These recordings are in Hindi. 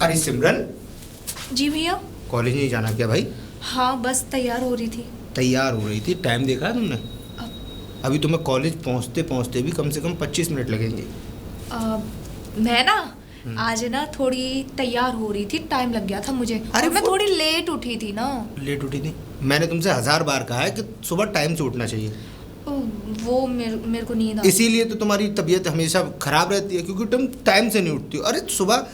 अरे सिमरन, जी भैया। कॉलेज नहीं जाना क्या भाई? हाँ बस तैयार हो रही थी। तैयार हो रही थी? टाइम देखा है तुमने? अभी तुम्हें कॉलेज पहुंचते पहुंचते भी कम से कम 25 मिनट लगेंगे। मैं ना आज ना थोड़ी तैयार हो रही थी, टाइम लग गया था मुझे। अरे और मैं थोड़ी लेट उठी थी ना। लेट उठी थी? मैंने तुमसे 1000 बार कहा है कि सुबह टाइम से उठना चाहिए। वो मेरे को नींद आ। इसीलिए तो तुम्हारी तबीयत हमेशा खराब रहती है, क्योंकि तुम टाइम से नहीं उठती हो। अरे सुबह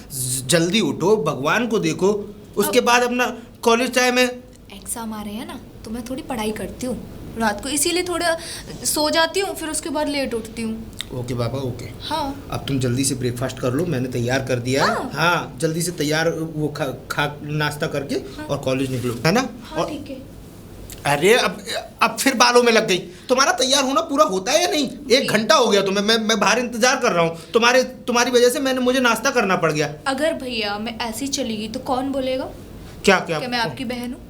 जल्दी उठो, भगवान को देखो, उसके बाद अपना कॉलेज टाइम है। एग्जाम आ रहे हैं ना, तो मैं थोड़ी पढ़ाई करती हूँ रात को, इसीलिए थोड़ा सो जाती हूँ, फिर उसके बाद लेट उठती हूँ। ओके बाबा, ओके। हाँ अब तुम जल्दी से ब्रेकफास्ट कर लो, मैंने तैयार कर दिया है। हाँ जल्दी से तैयार वो खा नाश्ता करके और कॉलेज निकलो, है ना? हाँ ठीक है। अरे अब फिर बालों में लग गई। तुम्हारा तैयार होना पूरा होता है या नहीं? 1 घंटा हो गया तुम्हें, मैं बाहर इंतजार कर रहा हूँ। तुम्हारी वजह से मुझे नाश्ता करना पड़ गया। अगर भैया मैं ऐसी चली गई तो कौन बोलेगा? क्या मैं आपकी बहन हूँ?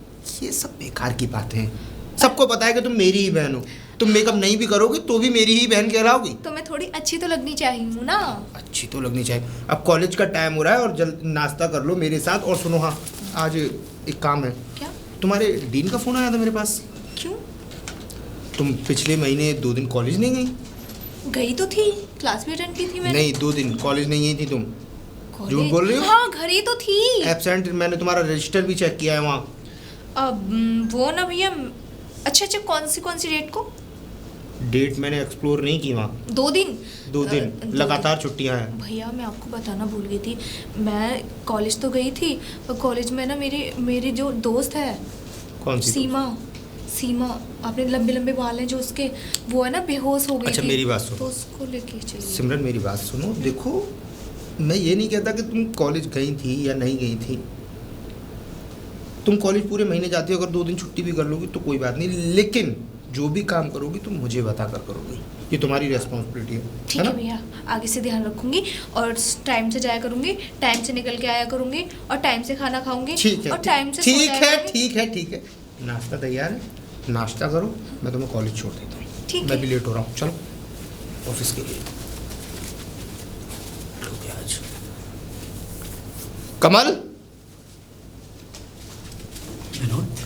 ये सब बेकार की बातें हैं। सबको पता है कि तुम मेरी ही बहन हो। तुम मेकअप नहीं भी करोगी तो भी मेरी ही बहन कहलाओगी। तो मैं थोड़ी अच्छी तो लगनी चाहिए हूँ ना। अच्छी तो लगनी चाहिए। अब कॉलेज का टाइम हो रहा है और जल्द नाश्ता कर लो मेरे साथ। और सुनो, हाँ आज एक काम है। क्या? तुम्हारे डीन का फोन आया था मेरे पास। क्यों? तुम पिछले महीने 2 दिन कॉलेज नहीं गई? गई तो थी, क्लास भी अटेंड की थी मैंने। नहीं, 2 दिन कॉलेज नहीं गई थी तुम। झूठ बोल रही हो? हाँ घर ही तो थी। एब्सेंट, मैंने तुम्हारा रजिस्टर भी चेक किया है वहाँ। अब वो ना भैया। अच्छा कौन सी डेट को? डेट मैंने एक्सप्लोर नहीं की वहाँ। 2 दिन? 2 दिन लगातार छुट्टियाँ हैं। भैया मैं आपको बताना भूल गई थी। मैं कॉलेज तो गई थी, पर कॉलेज में ना मेरी जो दोस्त है। कौन सी? सीमा। आपने लंबे लंबे बाल हैं जो उसके, वो है ना बेहोश हो गई। अच्छा थी। मेरी बात सुनो। तो उसको लेके चलिए। सिमरन मेरी बात सुनो, देखो मैं ये नहीं कहता कि तुम कॉलेज गई थी या नहीं गई थी। तुम कॉलेज पूरे महीने जाती हो, अगर 2 दिन छुट्टी भी कर लोगी तो कोई बात नहीं, लेकिन जो भी काम करोगी तुम मुझे बता कर करोगी। ये तुम्हारी रेस्पॉन्सिबिलिटी है। ठीक है भैया, आगे से ध्यान रखूंगी और टाइम से जाया करूंगी, टाइम से निकल के आया करूंगी और टाइम से खाना खाऊंगी। ठीक है, और टाइम से ठीक है। नाश्ता तैयार है, नाश्ता करो, मैं तुम्हें कॉलेज छोड़ देता हूँ। ठीक है। मैं भी लेट हो रहा हूँ, चलो ऑफिस के लिए। आज कमल।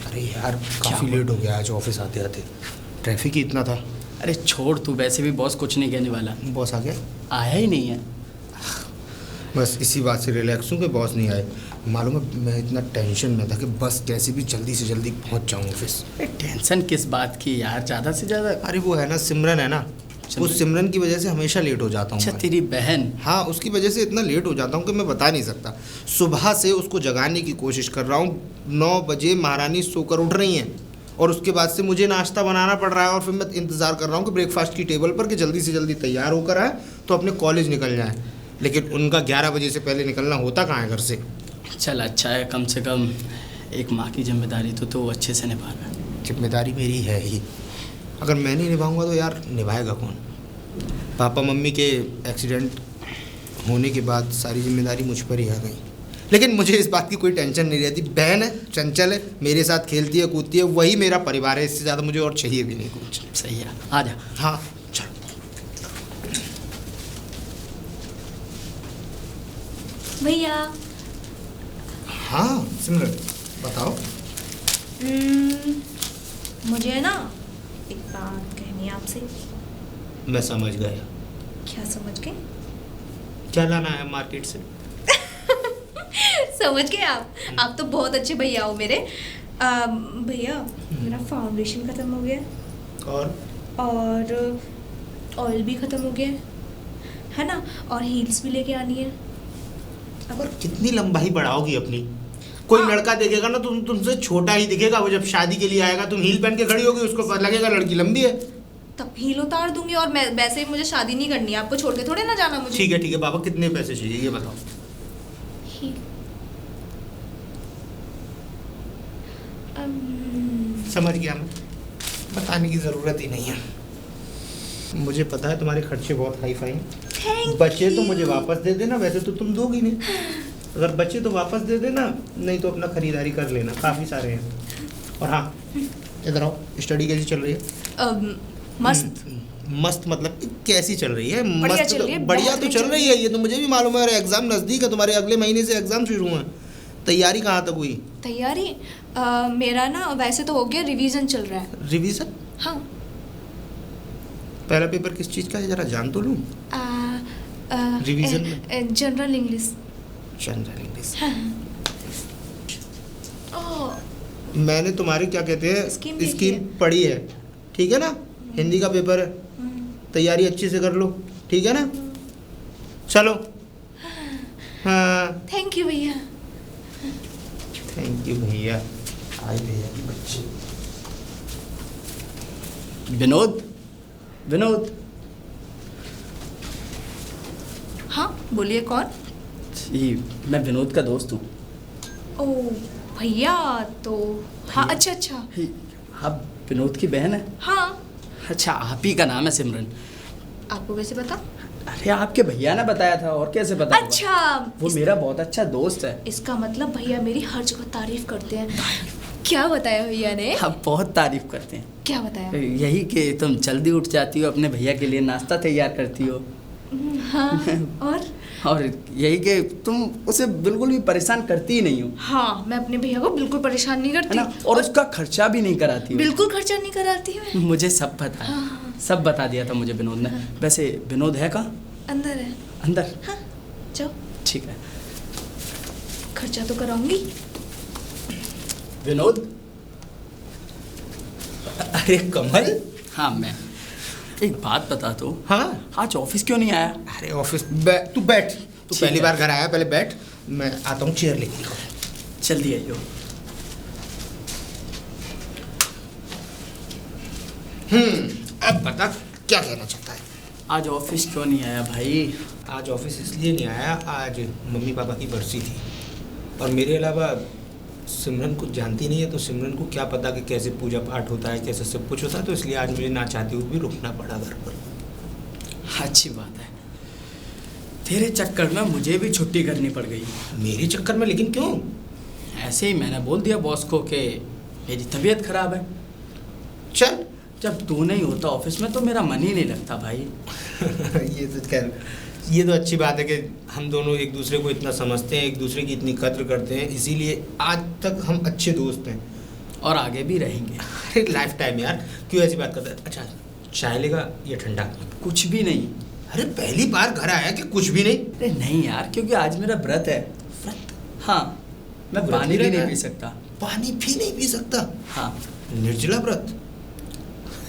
अरे यार काफ़ी लेट हो गया आज ऑफिस आते आते, ट्रैफिक ही इतना था। अरे छोड़ तू, वैसे भी बॉस कुछ नहीं कहने वाला। बॉस आ गया? आया ही नहीं है। बस इसी बात से रिलैक्स हूँ कि बॉस नहीं आए। मालूम है मैं इतना टेंशन में था कि बस कैसे भी जल्दी से जल्दी पहुँच जाऊँ ऑफिस। टेंशन किस बात की यार, ज़्यादा से ज़्यादा। अरे वो है ना सिमरन, है ना, उस सिमरन की वजह से हमेशा लेट हो जाता हूँ। अच्छा तेरी बहन? हाँ उसकी वजह से इतना लेट हो जाता हूँ कि मैं बता नहीं सकता। सुबह से उसको जगाने की कोशिश कर रहा हूँ, 9 बजे महारानी सोकर उठ रही हैं और उसके बाद से मुझे नाश्ता बनाना पड़ रहा है और फिर मैं इंतज़ार कर रहा हूँ कि ब्रेकफास्ट की टेबल पर कि जल्दी से जल्दी तैयार होकर आए तो अपने कॉलेज निकल जाए। लेकिन उनका 11 बजे से पहले निकलना होता कहाँ है घर से। चल अच्छा है, कम से कम एक माँ की जिम्मेदारी तो वो अच्छे से निभा रहा है। जिम्मेदारी मेरी है ही, अगर मैं नहीं निभाऊंगा तो यार निभाएगा कौन? पापा मम्मी के एक्सीडेंट होने के बाद सारी जिम्मेदारी मुझ पर ही आ गई। लेकिन मुझे इस बात की कोई टेंशन नहीं रहती। बहन है, चंचल है, मेरे साथ खेलती है कूदती है, वही मेरा परिवार है। इससे ज़्यादा मुझे और चाहिए भी नहीं कुछ। सही है, आ जा। हाँ चल। भैया। हाँ सिमरन बताओ। मुझे ना एक बात कहनी है आपसे। मैं समझ गया। क्या समझ गए? क्या लाना है मार्केट से? समझ गए आप तो बहुत अच्छे भैया हो मेरे। भैया मेरा फाउंडेशन खत्म हो गया और ऑयल भी खत्म हो गया है ना, और हील्स भी लेके आनी है। अब कितनी लंबाई बढ़ाओगी अपनी? कोई लड़का देखेगा ना तुमसे छोटा ही दिखेगा। वो जब शादी के लिए आएगा तुम हील पहन के खड़ी होगी, उसको लगेगा लड़की लंबी है। तब हील उतार दूंगी। और मैं वैसे मुझे शादी नहीं करनी है, आपको छोड़ के थोड़े ना जाना मुझे। ठीक है बाबा, कितने पैसे चाहिए ये बताओ। समझ गया मैं, बताने की ज़रूरत ही नहीं है। मुझे पता है तुम्हारे खर्चे बहुत हाई फाई हैं। बचे तो मुझे वापस दे देना, वैसे तो तुम दोगी नहीं। अगर बचे तो वापस दे देना, नहीं तो अपना खरीदारी कर लेना, काफ़ी सारे हैं। और हाँ इधर आओ, स्टडी कैसी चल रही है? मस्त। मस्त मतलब कि कैसी चल रही है? बढ़िया मस्त चल रही है, बढ़िया बहुत तो बढ़िया चल रही है, ये तो मुझे भी मालूम है। अरे एग्जाम नज़दीक है तुम्हारे, अगले महीने से एग्जाम शुरू हैं। तैयारी कहाँ तक हुई? तैयारी मेरा ना वैसे तो हो गया, रिवीजन चल रहा है। रिवीजन? हाँ। पहला पेपर किस चीज़ का है, जरा जान तो लूँ। रिवीजन में? General English. General English. हाँ। ओह, मैंने तुम्हारी क्या कहते हैं स्कीम देखी स्कीम है। पढ़ी है, ठीक है ना? हिंदी का पेपर है, तैयारी अच्छे से कर लो, ठीक है ना? चलो। हाँ थैंक यू भैया। थैंक यू भैया। आए भैया के बच्चे। विनोद, विनोद। हाँ बोलिए, कौन? जी, मैं विनोद का दोस्त हूँ। ओह भैया, तो हाँ, अच्छा अच्छा। आप विनोद की बहन है? हाँ। अच्छा, आप ही का नाम है सिमरन? आपको कैसे पता? अरे आपके भैया ने बताया था, और कैसे पता होगा? अच्छा, वो मेरा बहुत अच्छा दोस्त है। इसका मतलब भैया मेरी हर जगह तारीफ करते हैं। क्या बताया भैया ने? आप बहुत तारीफ करते हैं। क्या बताया? यही कि तुम जल्दी उठ जाती हो, अपने भैया के लिए नाश्ता तैयार करती हो। हाँ, और यही कि तुम उसे बिल्कुल भी परेशान करती ही नहीं हो। हाँ, मैं अपने भैया को बिल्कुल परेशान नहीं है करती। ना? और उसका खर्चा भी नहीं कराती हो। बिल्कुल खर्चा नहीं कराती मैं। मुझे सब पता है। हाँ। सब बता दिया था मुझे विनोद ने। वैसे विनोद है कहाँ? अंदर है। अंदर? हाँ, जाओ। ठीक है। खर्चा तो कराऊंगी। विनोद। अरे कमल। हाँ, मैं एक बात बता दो। हाँ, आज ऑफिस क्यों नहीं आया? अरे ऑफिस तू बैठ, तू ठीक पहली है। बार घर आया, पहले बैठ, मैं आता हूँ, चेयर लेके। जल्दी आइयो। अब बता क्या कहना चाहता है? आज ऑफिस क्यों नहीं आया भाई? आज ऑफिस इसलिए नहीं आया, आज मम्मी पापा की बरसी थी, और मेरे अलावा सिमरन को जानती नहीं है, तो सिमरन को क्या पता कि कैसे पूजा पाठ होता है, कैसे सब कुछ होता है, तो इसलिए आज मुझे ना चाहते हुए भी रुकना पड़ा घर पर। अच्छी बात है। तेरे चक्कर में मुझे भी छुट्टी करनी पड़ गई। मेरे चक्कर में? लेकिन क्यों? ऐसे ही मैंने बोल दिया बॉस को कि मेरी तबीयत खराब है। चल। जब तू नहीं होता ऑफिस में तो मेरा मन ही नहीं लगता भाई। ये तो खैर, ये तो अच्छी बात है कि हम दोनों एक दूसरे को इतना समझते हैं, एक दूसरे की इतनी कद्र करते हैं, इसीलिए आज तक हम अच्छे दोस्त हैं और आगे भी रहेंगे। अरे लाइफ टाइम यार, क्यों ऐसी बात करता है? अच्छा, चाय लेगा या ठंडा? कुछ भी नहीं। अरे पहली बार घर आया कि कुछ भी नहीं? अरे नहीं यार, क्योंकि आज मेरा व्रत है। व्रत? हाँ, मैं व्रत पानी भी रहता नहीं है? पी सकता। पानी भी नहीं पी सकता? हाँ। निर्जला व्रत?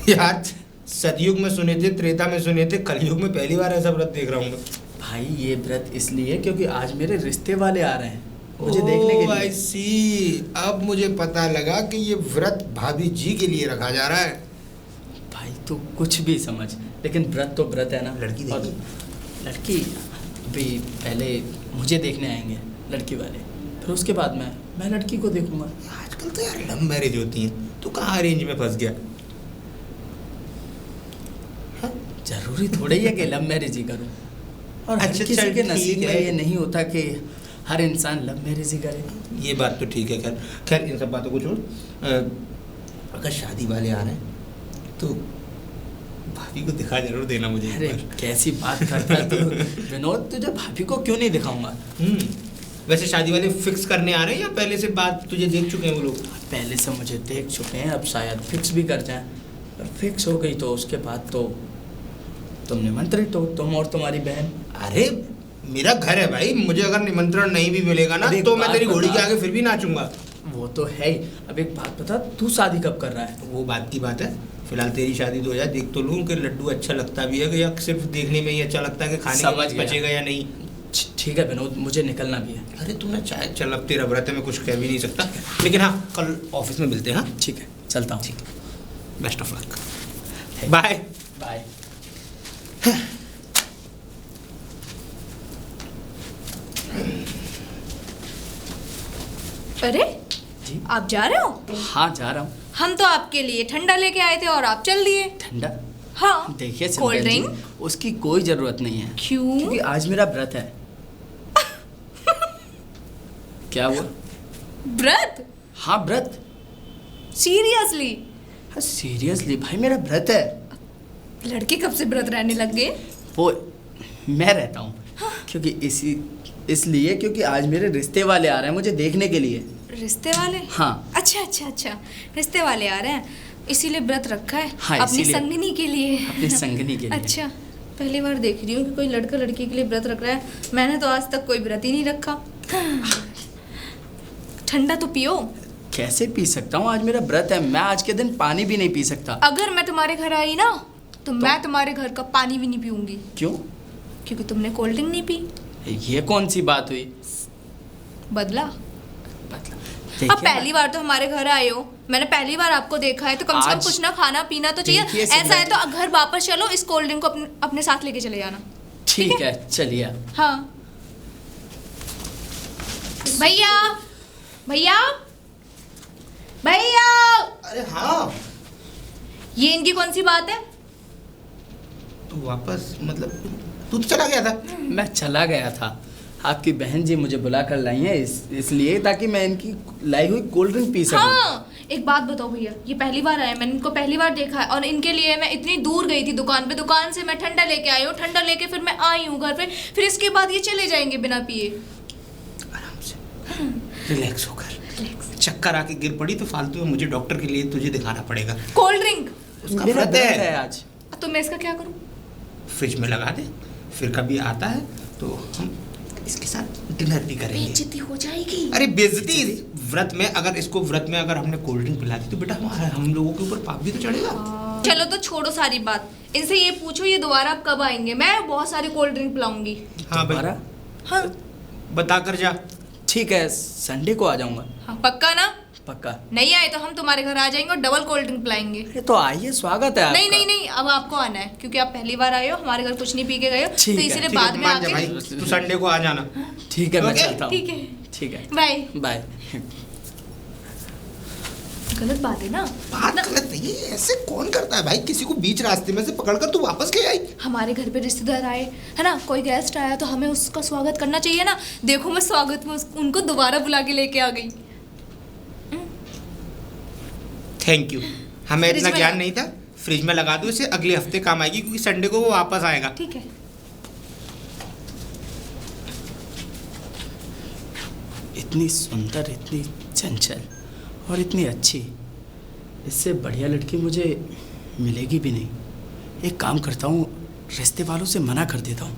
यार सतयुग में सुने थे, त्रेता में सुने थे, कलयुग में पहली बार ऐसा व्रत देख रहा हूँ मैं। भाई ये व्रत इसलिए क्योंकि आज मेरे रिश्ते वाले आ रहे हैं मुझे देखने के लिए। आई सी, अब मुझे पता लगा कि ये व्रत भाभी जी के लिए रखा जा रहा है। भाई तू कुछ भी समझ, लेकिन व्रत तो व्रत है ना। लड़की और देखी? लड़की अभी पहले मुझे देखने आएंगे लड़की वाले, फिर उसके बाद मैं लड़की को देखूंगा। आजकल तो यार लव मैरिज होती हैं, तू कहाँ अरेंज में फंस गया? जरूरी थोड़ी है कि लव मैरिज ही करूं, और हर अच्छा, किसी चल, के नसीब ठीक में है। ये नहीं होता कि हर इंसान लव मैरिज ही करे। ये बात तो ठीक है। खैर खैर इन सब बातों को छोड़, अगर शादी वाले आ रहे हैं तो भाभी को दिखा जरूर देना मुझे। अरे कैसी बात करता है तू विनोद, तुझे भाभी को क्यों नहीं दिखाऊंगा? वैसे शादी वाले फिक्स करने आ रहे हैं या पहले से बात तुझे देख चुके हैं वो लोग? पहले से मुझे देख चुके हैं, अब शायद फिक्स भी कर जाएं। और फिक्स हो गई तो उसके बाद तो तुम निमंत्रित हो, तुम और तुम्हारी बहन। अरे मेरा घर है भाई, मुझे अगर निमंत्रण नहीं भी मिलेगा ना अरे तो मैं बात तेरी घोड़ी के बता। आगे फिर भी नाचूंगा। वो तो है ही। अब एक बात बता, तू शादी कब कर रहा है? वो बात की बात है, फिलहाल तेरी शादी तो हो जाए, देख तो लूँ कि लड्डू अच्छा लगता भी है या सिर्फ देखने में ही अच्छा लगता है कि खाने के समझ बाद गया। बचेगा या नहीं। ठीक है विनोद, मुझे निकलना भी है। अरे तू ना चाहे चल, अब तेरा व्रत है, मैं कुछ कह भी नहीं सकता, लेकिन हाँ कल ऑफिस में मिलते हैं। हाँ ठीक है, चलता हूँ। Best of luck, bye bye. अरे जी? आप जा रहे हो? हाँ जा रहा हूँ। हम तो आपके लिए ठंडा लेके आए थे और आप चल दिए। ठंडा? हाँ। देखिए कोल्ड सिमरन जी, ड्रिंक? उसकी कोई जरूरत नहीं है। क्यों? क्योंकि आज मेरा व्रत है। क्या हुआ? व्रत? हाँ व्रत। सीरियसली? हाँ सीरियसली भाई, मेरा व्रत है। लड़के कब से व्रत रहने लग गए? वो मैं रहता हूँ क्योंकि इसलिए क्योंकि आज मेरे रिश्ते वाले आ रहे हैं मुझे देखने के लिए। रिश्ते वाले? हाँ। अच्छा, रिश्ते वाले आ रहे हैं इसीलिए व्रत रखा है। हाँ, अपनी संगनी के लिए। अपनी संगनी के लिए। अच्छा, पहली बार देख रही हूँ कि कोई लड़का लड़की के लिए व्रत रख रहा है। मैंने तो आज तक कोई व्रत ही नहीं रखा। ठंडा तो पियो। कैसे पी सकता हूँ, आज मेरा व्रत है। मैं आज के दिन पानी भी नहीं पी सकता। अगर मैं तुम्हारे घर आई ना तो मैं तुम्हारे घर का पानी भी नहीं पीऊंगी। क्यों? क्योंकि तुमने कोल्ड ड्रिंक नहीं पी। ये कौन सी बात हुई? बदला। अब पहली बार तो हमारे घर आए हो, मैंने पहली बार आपको देखा है तो कम से कम कुछ ना खाना पीना तो चाहिए। ऐसा है तो घर वापस चलो, इस कोल्ड ड्रिंक को अपने साथ लेके चले जाना। ठीक है चलिए। हाँ भैया भैया भैया। अरे हाँ, ये इनकी कौन सी बात है? तो वापस मतलब तू तो चला गया था। मैं चला गया था, आपकी बहन जी मुझे बुला कर लाई हैं इसलिए ताकि मैं इनकी लाई हुई कोल्ड ड्रिंक पी सकूं। हाँ, एक बात बताओ भैया, ये पहली बार आए, मैंने इनको पहली बार देखा है और इनके लिए मैं इतनी दूर गई थी दुकान पे, दुकान से मैं ठंडा लेके आई हूँ, ठंडा लेके फिर मैं आई हूँ घर पे, फिर इसके बाद ये चले जाएंगे बिना पिए। आराम से रिलैक्स होकर। चक्कर आके गिर पड़ी तो फालतू में मुझे डॉक्टर के लिए तुझे दिखाना पड़ेगा। कोल्ड ड्रिंक उसका मेरा व्रत व्रत है है आज। तो मैं इसका क्या करूँ? फ्रिज में लगा दे, फिर कभी आता है तो हम इसके साथ डिनर भी करेंगे। बेइज्जती हो जाएगी। अरे बेइज्जती व्रत में अगर हमने कोल्ड ड्रिंक पिला दी तो बेटा हम लोगों के ऊपर पाप भी तो चढ़ेगा। चलो तो छोड़ो सारी बात, इनसे ये पूछो ये दोबारा अब कब आएंगे, मैं बहुत सारी कोल्ड ड्रिंक पिलाऊंगी। हाँ भाई, हाँ बता कर जा। ठीक है, संडे को आ जाऊंगा। हाँ पक्का ना? पक्का। नहीं आए तो हम तुम्हारे घर आ जाएंगे और डबल कोल्ड ड्रिंक पिलाएंगे। अरे तो आइए, स्वागत है आपका। नहीं, अब आपको आना है क्योंकि आप पहली बार आए हो, हमारे घर कुछ नहीं पी के गए हो, तो इसलिए बाद में मान जा आके। भाई, तू संडे को आ जाना। ठीक है, मैं Okay? चलता हूँ। ठीक है। है बाय बाय। गलत बात है ना? बात गलत नहीं है, ऐसे कौन करता है भाई? किसी को बीच रास्ते में से पकड़कर तू वापस ले आई। हमारे घर पे रिश्तेदार आए है ना, कोई गेस्ट आया तो हमें उसका स्वागत करना चाहिए ना। देखो मैं स्वागत में उनको दोबारा बुला के लेके आ गई। थैंक यू, हमें फ्रिज इतना में ज्ञान नहीं था। फ्रिज में लगा दो इसे, अगले हफ्ते काम आएगी क्योंकि संडे को वो वापस आएगा। ठीक है। इतनी सुंदर, इतनी चंचल और इतनी अच्छी, इससे बढ़िया लड़की मुझे मिलेगी भी नहीं। एक काम करता हूँ, रिश्ते वालों से मना कर देता हूँ,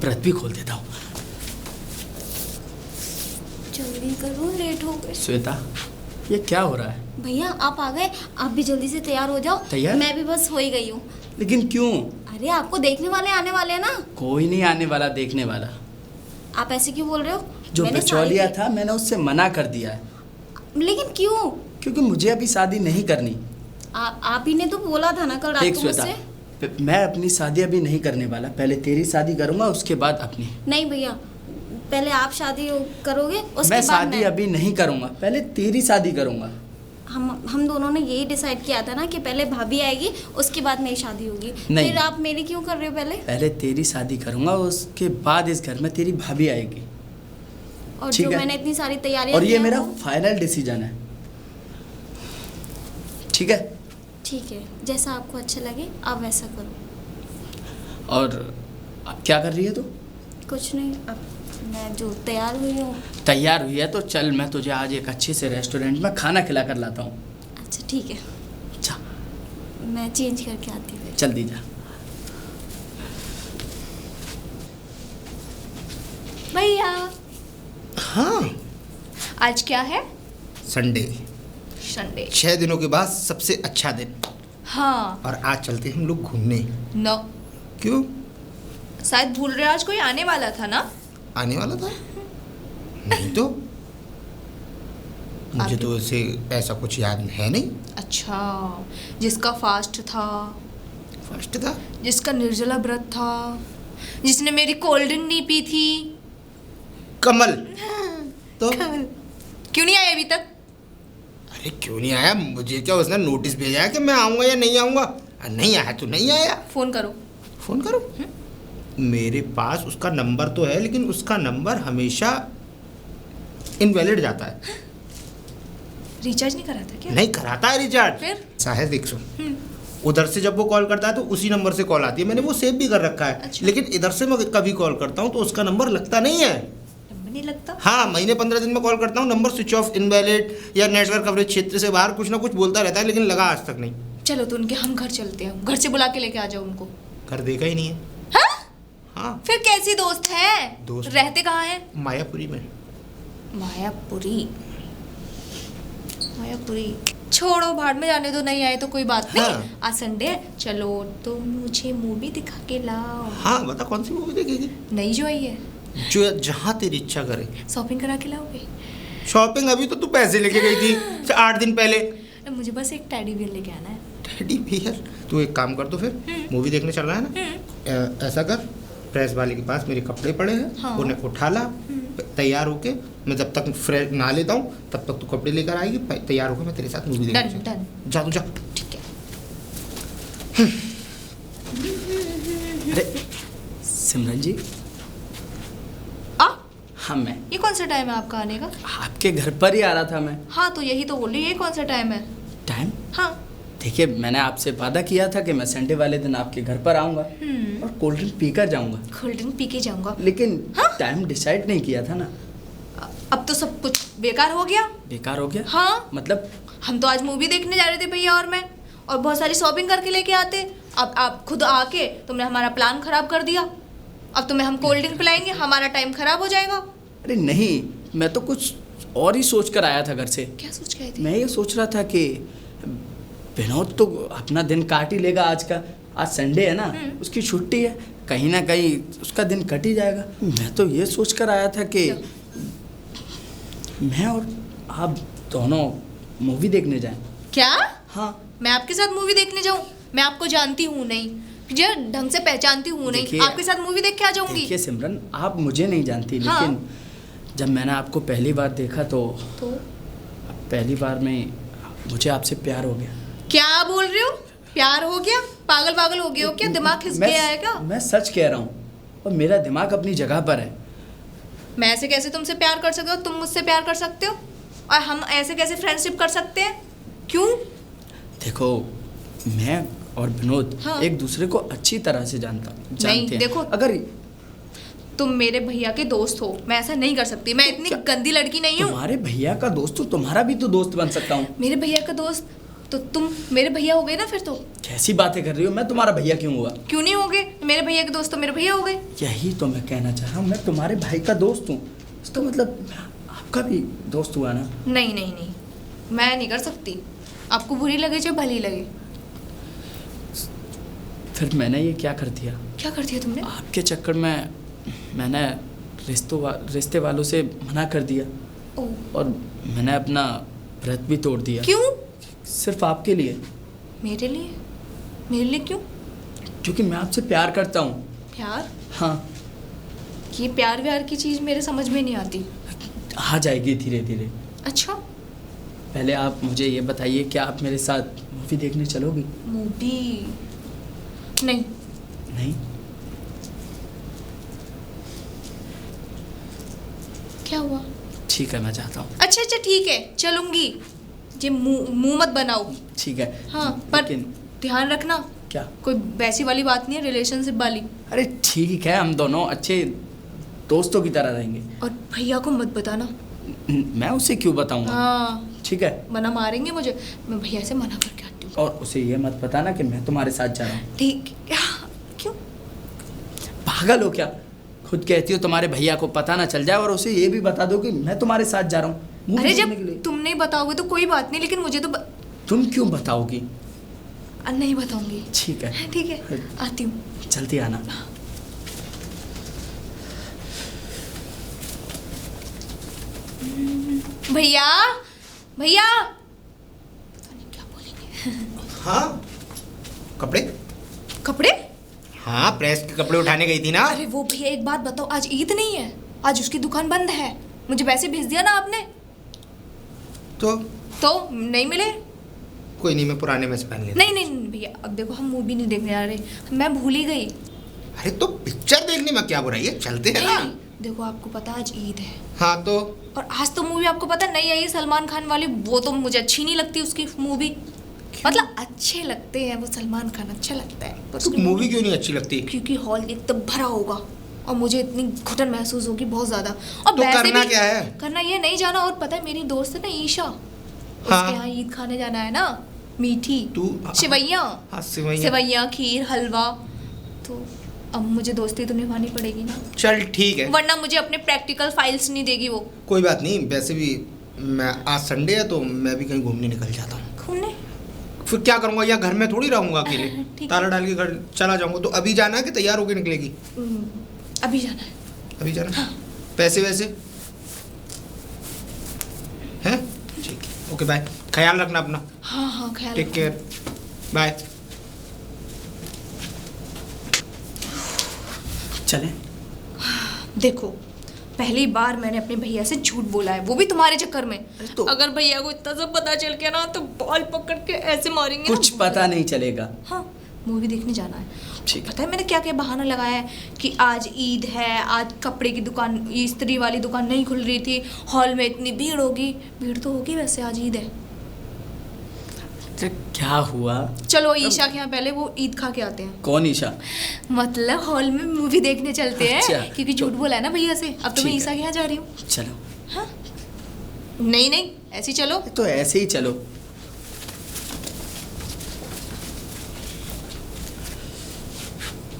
व्रत भी खोल देता हूँ। जल्दी करो, लेट हो गए। श्वेता, ये क्या हो रहा है? भैया आप आ गए, आप भी जल्दी से तैयार हो जाओ। तैयार? मैं भी बस हो ही गई हूँ। लेकिन क्यों? अरे आपको देखने वाले आने वाले हैं ना। कोई नहीं आने वाला देखने वाला। आप ऐसे क्यों बोल रहे हो? जो मैंने बिचौलिया सारी- था मैंने उससे मना कर दिया है, लेकिन क्यों? क्योंकि मुझे अभी शादी नहीं करनी। आप ही ने तो बोला था ना कल रात देख को श्वेता, मुझसे। मैं अपनी शादी अभी नहीं करने वाला। पहले तेरी शादी करूंगा, उसके बाद अपनी। नहीं भैया, पहले आप शादी करोगे उसके मैं बाद शादी अभी नहीं करूंगा, पहले तेरी शादी करूंगा। हम दोनों ने यही डिसाइड किया था ना कि पहले भाभी आएगी उसके बाद मेरी शादी होगी। नहीं। फिर आप मेरी क्यों कर रहे हो पहले तेरी शादी करूंगा, उसके बाद इस घर में तेरी भाभी आएगी। और ठीक जो है। मैंने इतनी सारी तैयारियां और की ये हैं मेरा वो- फाइनल डिसीजन है। ठीक है? ठीक है, जैसा आपको अच्छा लगे आप वैसा करो। और क्या कर रही है तू? कुछ नहीं, अब मैं जो तैयार हुई हूँ। तैयार हुई है तो चल, मैं तुझे आज एक अच्छे से रेस्टोरेंट में खाना खिला कर लाता हूँ। अच्छा ठीक है, अच्छा, मैं चेंज करके आती हूँ। जल्दी जा। भैया हाँ, आज क्या है? Sunday, Sunday. 6 दिनों के बाद सबसे अच्छा दिन। हाँ। और आज चलते हैं हम लोग घूमने। नो, क्यों? शायद भूल रहे, आज कोई आने वाला था ना? आने वाला था? नहीं तो मुझे तो ऐसे ऐसा कुछ याद है नहीं। अच्छा, जिसका फास्ट था, फर्स्ट था, जिसका निर्जला व्रत था, जिसने मेरी कोल्ड ड्रिंक नहीं पी थी। कमल। तो क्यों नहीं आया अभी तक? अरे क्यों नहीं आया? मुझे क्या उसने नोटिस भेजा है कि मैं आऊँगा या नहीं आऊँगा? नहीं आया तो नहीं आया। फोन करो। फोन करो? मेरे पास उसका नंबर तो है, लेकिन उसका नंबर हमेशा इनवैलिड जाता है। रिचार्ज नहीं करा था क्या? नहीं कराता है रिचार्ज। फिर? शायद 100। उधर से जब वो कॉल करता है तो उसी नंबर से कॉल आती है, मैंने वो सेव भी कर रखा है। अच्छा। लेकिन इधर से मैं कभी कॉल करता हूँ तो उसका नंबर लगता नहीं है। नंबर नहीं लगता? हाँ, महीने 15 दिन में कॉल करता हूँ, नंबर स्विच ऑफ, इनवैलिड या नेटवर्क कवरेज क्षेत्र से बाहर कुछ ना कुछ बोलता रहता है, लेकिन लगा आज तक नहीं। चलो तो उनके हम घर चलते हैं, घर से बुला के लेके आ जाओ उनको। घर देखा ही नहीं है। हाँ? हाँ, फिर कैसी दोस्त है? दोस्त रहते कहाँ हैं? मायापुरी में। मायापुरी? मायापुरी छोड़ो, भाड़ में जाने दो, नहीं आए तो कोई बात नहीं। हाँ। आज संडे है, चलो तो मुझे मूवी दिखा के लाओ। हाँ, बता कौन सी मूवी देखेगी? नई जो आई है। जो जहाँ तेरी इच्छा करे। शॉपिंग करा के लाओगे? शॉपिंग अभी तो तू पैसे लेके गई थी 8 दिन पहले। मुझे बस एक टेडी बियर लेके आना है। Teddy bear? तू एक काम कर, तो फिर मूवी देखने चल रहा है ना, ऐसा कर, प्रेस वाले के पास मेरे कपड़े पड़े हैं, हाँ। उन्हें उठा ला, तैयार होके मैं जब तक फ्रेश नहा लेता हूँ तब तक तू कपड़े लेकर आएगी, तैयार होकर मैं तेरे साथ मूवी देखने डन डन। जा, तू जा। ठीक है। अरे सिमरन जी। आ? हाँ, मैं ये कौन सा टाइम है आपका आने का? आपके घर पर ही आ रहा था मैं। हाँ तो यही तो बोल रही, ये कौन सा टाइम है? टाइम? हाँ। देखिए, मैंने आपसे वादा किया था कि मैं संडे वाले दिन आपके घर पर आऊँगा और कोल्ड ड्रिंक पीकर जाऊँगा, कोल्ड ड्रिंक पी के जाऊंगा। लेकिन हाँ? टाइम डिसाइड नहीं किया था ना। अब तो सब कुछ बेकार हो गया। बेकार हो गया? हाँ, मतलब? हम तो आज मूवी देखने जा रहे थे भैया और मैं, और बहुत सारी शॉपिंग करके लेके आते। अब आप खुद आके तुमने हमारा प्लान खराब कर दिया। अब तुम्हें हम कोल्ड ड्रिंक पिलाएंगे, हमारा टाइम खराब हो जाएगा। अरे नहीं, मैं तो कुछ और ही सोच कर आया था घर से। क्या सोच के आए थे? मैं ये सोच रहा था कि विनोद तो अपना दिन काट ही लेगा आज का। आज संडे है ना, उसकी छुट्टी है, कहीं ना कहीं उसका दिन कट ही जाएगा। मैं तो ये सोच कर आया था कि मैं और आप दोनों मूवी देखने जाएं। क्या? हाँ। मैं आपके साथ मूवी देखने जाऊं? मैं आपको जानती हूँ नहीं, जो ढंग से पहचानती हूँ नहीं, देखिए, आपके साथ मूवी देख के आ जाऊंगी। देखिए सिमरन, आप मुझे नहीं जानती, हाँ। लेकिन जब मैंने आपको पहली बार देखा तो पहली बार में मुझे आपसे प्यार हो गया। क्या बोल रहे हो? प्यार हो गया? पागल पागल हो गए हो क्या? दिमाग खिस गया है क्या? मैं सच कह रहा हूँ, और मेरा दिमाग अपनी जगह पर है। मैं ऐसे कैसे तुमसे प्यार कर सकते हो, तुम मुझसे प्यार कर सकते हो, और हम ऐसे कैसे फ्रेंडशिप कर सकते हैं? क्यों? देखो, मैं और विनोद हाँ। एक दूसरे को अच्छी तरह से जानते हैं। देखो, अगर तुम मेरे भैया के दोस्त हो, मैं ऐसा नहीं कर सकती। मैं इतनी गंदी लड़की नहीं हूँ। तुम्हारे भैया का दोस्त तो तुम्हारा भी तो दोस्त बन सकता हूँ। मेरे भैया का दोस्त तो तुम मेरे भैया हो गए ना फिर तो। कैसी बातें कर रही हो? मैं तुम्हारा भैया क्यों हुआ? क्यों नहीं हो गए? मेरे भैया के दोस्त तो मेरे भैया हो गए। यही तो मैं कहना चाह रहा हूँ, मैं तुम्हारे भाई का दोस्त हूँ, तो मतलब आपका भी दोस्त हुआ ना। नहीं नहीं नहीं, मैं नहीं कर सकती। आपको बुरी लगे चाहे भली लगे। फिर मैंने ये क्या कर दिया? क्या कर दिया तुमने? आपके चक्कर में मैंने रिश्ते वालों से मना कर दिया, ओह। और मैंने अपना व्रत भी तोड़ दिया। क्यों? सिर्फ आपके लिए। मेरे लिए? मेरे लिए क्यों? क्योंकि मैं आपसे प्यार करता हूँ। प्यार? हाँ। ये प्यार व्यार की चीज़ मेरे समझ में नहीं आती। आ जाएगी धीरे धीरे। अच्छा। पहले आप मुझे ये बताइए कि आप मेरे साथ मूवी देखने चलोगी? मूवी? नहीं। नहीं? क्या हुआ? ठीक है, मैं जाता हूँ। अच्छा अच्छा ठीक है, चलूंगी। ये मुंह मत बनाओ। ठीक है। हाँ, पर लेकिन ध्यान रखना, क्या? कोई वैसी वाली बात नहीं है, रिलेशनशिप वाली। अरे ठीक है, हम दोनों अच्छे दोस्तों की तरह रहेंगे। और भैया को मत बताना। मैं उसे क्यों बताऊंगा? हाँ, ठीक है। मना मारेंगे मुझे, मैं भैया से मना करके आती हूँ। और उसे ये मत बताना कि मैं तुम्हारे साथ जा रहा हूँ। ठीक? क्यों? पागल हो क्या? खुद कहती हो तुम्हारे भैया को पता ना चल जाए, और उसे ये भी बता दो कि मैं तुम्हारे साथ जा रहा हूँ। अरे जब तुम नहीं बताओगे तो कोई बात नहीं, लेकिन मुझे तो तुम क्यों बताओगी? नहीं बताऊंगी। ठीक है। ठीक है, आती हूँ। जल्दी आना। भैया, भैया, पता नहीं क्या बोलेंगे। हाँ, कपड़े? कपड़े? हाँ, प्रेस के कपड़े उठाने गई थी ना। अरे वो भैया, एक बात बताओ, आज ईद नहीं है, आज उसकी दुकान बंद है। मुझे वैसे भेज दिया ना आपने। तो नहीं मिले? कोई नहीं, मैं पुराने में से पहन लेता। नहीं नहीं भैया, अब देखो हम मूवी नहीं देखने जा रहे, मैं भूल ही गई। अरे तो पिक्चर देखने में क्या बुराई है, चलते हैं ना। नहीं, देखो आपको पता आज ईद है। हाँ तो? और आज तो मूवी आपको पता नहीं आई है सलमान खान वाली, वो तो मुझे अच्छी नहीं लगती उसकी मूवी। मतलब अच्छे लगते हैं, वो सलमान खान अच्छा लगता है, पर तो उसकी मूवी क्यों नहीं अच्छी लगती? क्योंकि हॉल एकदम भरा होगा और मुझे इतनी घुटन महसूस होगी बहुत ज्यादा। और तो वैसे करना भी क्या है? करना ये नहीं जाना। और पता है मेरी दोस्त है ना ईशा, हाँ। उसके यहाँ ईद खाने जाना है ना, मीठी सेवैया, हाँ, सेवैयाँ। सेवैया, खीर, हलवा। तो अब मुझे दोस्ती तो निभानी पड़ेगी ना, चल ठीक है, वरना मुझे अपने प्रैक्टिकल फाइल्स नहीं देगी वो। कोई बात नहीं। वैसे भी मैं आज संडे है तो मैं भी कहीं घूमने निकल जाता हूँ। घूमने? फिर क्या करूँगा, या घर में थोड़ी रहूँगा अकेले, ठीक है। ताला डाल के घर चला जाऊँगा। तो अभी जाना है कि तैयार होके निकलेगी? अभी जाना है। अभी जाना है? पैसे वैसे हैं? ठीक है, ओके बाय, ख्याल रखना अपना। हाँ हाँ, ख्याल टेक रखना। Care, bye. चलें? देखो, पहली बार मैंने अपने भैया से झूठ बोला है, वो भी तुम्हारे चक्कर में। तो अगर भैया को इतना सब पता चल गया ना तो बाल पकड़ के ऐसे मारेंगे कुछ ना। पता नहीं चलेगा। हाँ, मूवी देखने जाना है। ठीक है। पता है मैंने क्या क्या बहाना लगाया है कि आज ईद है, आज कपड़े की दुकान, इस्त्री वाली दुकान नहीं खुल रही थी, हॉल में इतनी भीड़ होगी। भीड़ तो होगी वैसे, आज ईद है। तो क्या हुआ? चलो ईशा के यहाँ पहले वो ईद खा के आते हैं। कौन ईशा? मतलब हॉल में मूवी देखने चलते हैं। अच्छा। क्योंकि झूठ बोला है ना भैया से। अब तो मैं ठीक ईशा है। के यहाँ जा रही हूँ। चलो। हाँ, नहीं नहीं, ऐसे ही चलो। तो ऐसे ही चलो।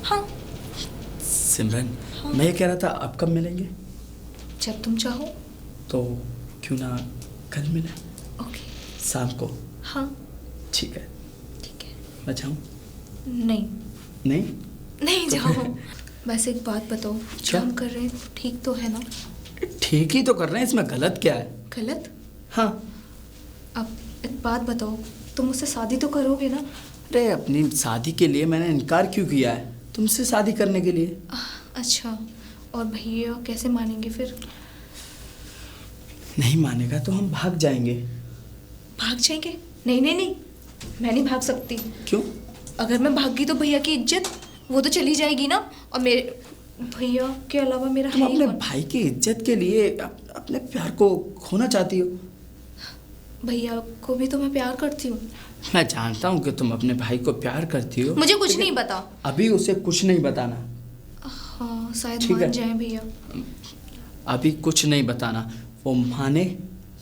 हाँ सिमरन, हाँ। मैं ये कह रहा था अब कब मिलेंगे? जब तुम चाहो। तो क्यों ना कल मिले, ओके। शाम को? हाँ ठीक है। ठीक है। मैं जाऊँ? नहीं नहीं? नहीं, जाओ। बस एक बात बताओ, जो क्या? हम कर रहे हैं ठीक तो है ना? ठीक ही तो कर रहे हैं, इसमें गलत क्या है? गलत? हाँ। अब एक बात बताओ, तुम मुझसे शादी तो करोगे ना? अरे अपनी शादी के लिए मैंने इनकार क्यों किया है? तुमसे शादी करने के लिए। अच्छा, और भैया कैसे मानेंगे फिर? नहीं मानेगा तो हम भाग जाएंगे। भाग जाएंगे? नहीं नहीं नहीं, मैं नहीं भाग सकती। क्यों? अगर मैं भाग गई तो भैया की इज्जत वो तो चली जाएगी ना। और मेरे भैया के अलावा मेरा तुम है ही अपने कौन? भाई की इज्जत के लिए अपने प्यार को खोना चाहती हो? भैया को भी तो मैं प्यार करती हूँ। मैं जानता हूँ कि तुम अपने भाई को प्यार करती हो। मुझे कुछ नहीं पता। अभी उसे कुछ नहीं बताना। हाँ, शायद ठीक है। मान जाए भैया। अभी कुछ नहीं बताना। वो माने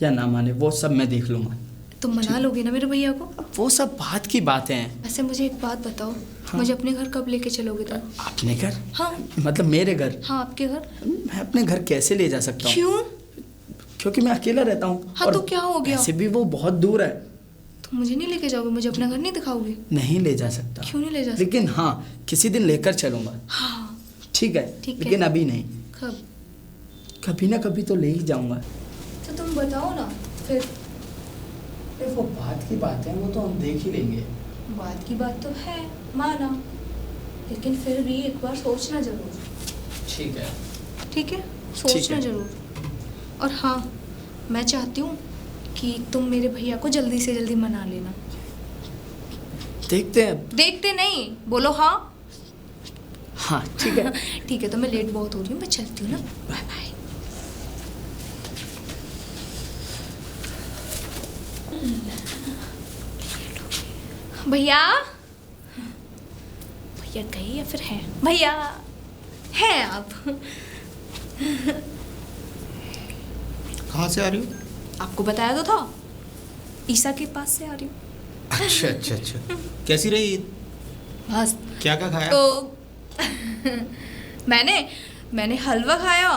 या ना माने वो सब मैं देख लूँगा। तुम मना लोगे ना मेरे भैया को? वो सब बात की बातें हैं। वैसे मुझे एक बात बताओ, हाँ। मुझे अपने घर कब लेके चलोगे तुम? अपने घर? हाँ मतलब मेरे घर? हाँ, आपके घर। मैं अपने घर कैसे ले जा सकता हूँ? क्यों? क्योंकि मैं अकेला रहता हूँ। हाँ, और तो क्या हो गया? वैसे भी वो बहुत दूर है। तुम मुझे नहीं लेके जाओगे? मुझे अपना घर नहीं दिखाओगे? नहीं ले जा सकता। क्यों नहीं ले जा सकते? लेकिन हाँ, किसी दिन लेकर चलूंगा। हाँ, ठीक है, ठीक है। लेकिन अभी नहीं। कब? कभी ना कभी तो ले ही जाऊंगा। तो तुम बताओ ना फिर। वो बात की बात है, वो तो हम देख ही लेंगे। बात की बात तो है, माना, लेकिन फिर भी एक बार सोचना जरूर। ठीक है। ठीक है, ठीक सोचना है। जरूर। और हाँ, मैं चाहती हूँ कि तुम मेरे भैया को जल्दी से जल्दी मना लेना। देखते हैं। देखते नहीं, बोलो हाँ। हाँ ठीक है। ठीक है, तो मैं लेट बहुत हो रही हूँ, मैं चलती हूँ ना। Bye bye. भैया, भैया गए या फिर हैं? भैया हैं आप? कहाँ से आ रही हो? आपको बताया तो था, ईसा के पास से आ रही हूँ। अच्छा अच्छा अच्छा, कैसी रही ईद? बस क्या क्या खाया? तो मैंने हलवा खाया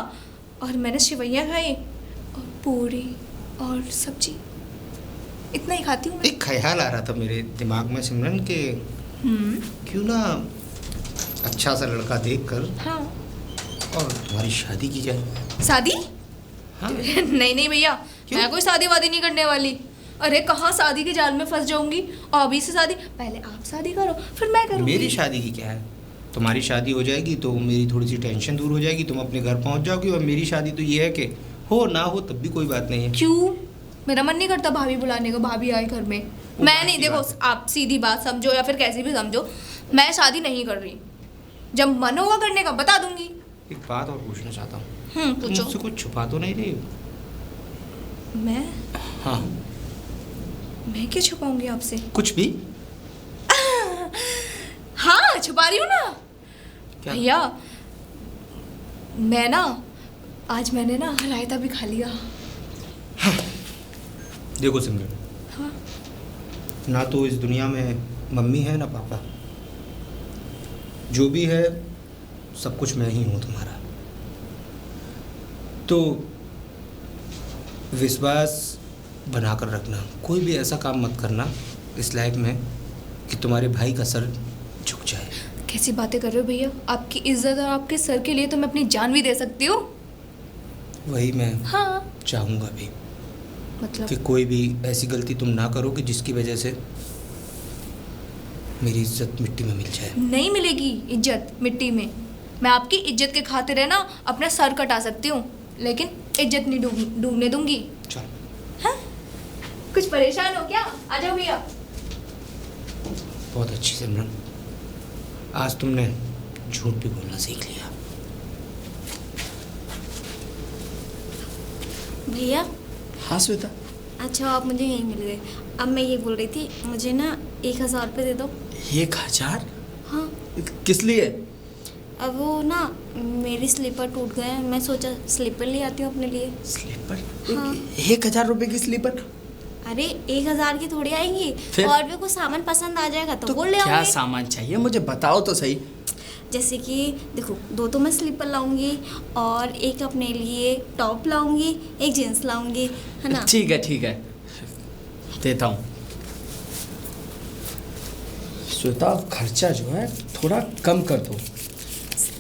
और मैंने सेवैयाँ खाई और पूरी और सब्जी, इतना ही खाती हूँ मैं। एक ख्याल आ रहा था मेरे दिमाग में सिमरन के, क्यों ना अच्छा सा लड़का देखकर हाँ। और तुम्हारी शादी की जाए। शादी? हाँ। नहीं नहीं भैया, क्यों? मैं कोई शादी वादी नहीं करने वाली। अरे कहाँ शादी के जाल में फंस जाऊंगी। और अभी से शादी? पहले आप शादी करो फिर मैं करूँगी। मेरी शादी की क्या है? तुम्हारी शादी हो जाएगी तो मेरी थोड़ी सी टेंशन दूर हो जाएगी, तुम अपने घर पहुंच जाओगी। और मेरी शादी तो ये है कि हो ना हो तब भी कोई बात नहीं है। क्यों? मेरा मन नहीं करता भाभी बुलाने को, भाभी आए घर में। वो मैं बात नहीं, की देखो बात है। आप सीधी बात समझो या फिर कैसी भी समझो, मैं शादी नहीं कर रही। जब मन होगा करने का बता दूंगी। एक बात और पूछना चाहता हूँ, तुम पूछो। मुझसे कुछ छुपा तो नहीं रही हो? मैं हाँ। मैं क्या छुपाऊंगी आपसे? कुछ भी। हाँ छुपा रही हूँ ना क्या? भैया। मैं ना आज मैंने ना रायता भी खा लिया। देखो सिमरन, हाँ ना तो इस दुनिया में मम्मी है ना पापा, जो भी है सब कुछ मैं ही हूँ तुम्हारा। तो विश्वास बनाकर रखना, कोई भी ऐसा काम मत करना इस लाइफ में कि तुम्हारे भाई का सर झुक जाए। कैसी बातें कर रहे हो भैया? आपकी इज्जत और आपके सर के लिए तो मैं अपनी जान भी दे सकती हूँ। वही मैं हाँ चाहूँगा भी मतलब कि कोई भी ऐसी गलती तुम ना करो कि जिसकी वजह से मेरी इज्जत मिट्टी में मिल जाए। नहीं मिलेगी इज्जत मिट्टी में। मैं आपकी इज्जत के खातिर है ना अपना सर कटा सकती हूँ, लेकिन इज्जत नहीं डूबने दूंगी। चल। हाँ? कुछ परेशान हो क्या? आ जाओ भैया। बहुत अच्छी सिमरन, आज तुमने झूठ भी बोलना सीख लिया। भैया हाँ श्वेता। अच्छा आप मुझे यहीं मिल गए। अब मैं ये बोल रही थी, मुझे ना 1000 रुपये दे दो। 1000? हाँ किस लिए? अब वो ना मेरी स्लीपर टूट गए, मैं सोचा स्लीपर ले आती हूँ अपने लिए। स्लीपर? हाँ। 1000 रुपए की स्लीपर? अरे 1000 की थोड़ी आएंगी, फिर? और भी कुछ सामान पसंद आ जाएगा तो वो ले क्या आऊंगी। सामान चाहिए मुझे बताओ तो सही। जैसे कि देखो, 2 तो मैं स्लीपर लाऊंगी और एक अपने लिए टॉप लाऊंगी, एक जींस लाऊंगी, है ना? ठीक है देता हूँ। श्वेता खर्चा जो है थोड़ा कम कर दो।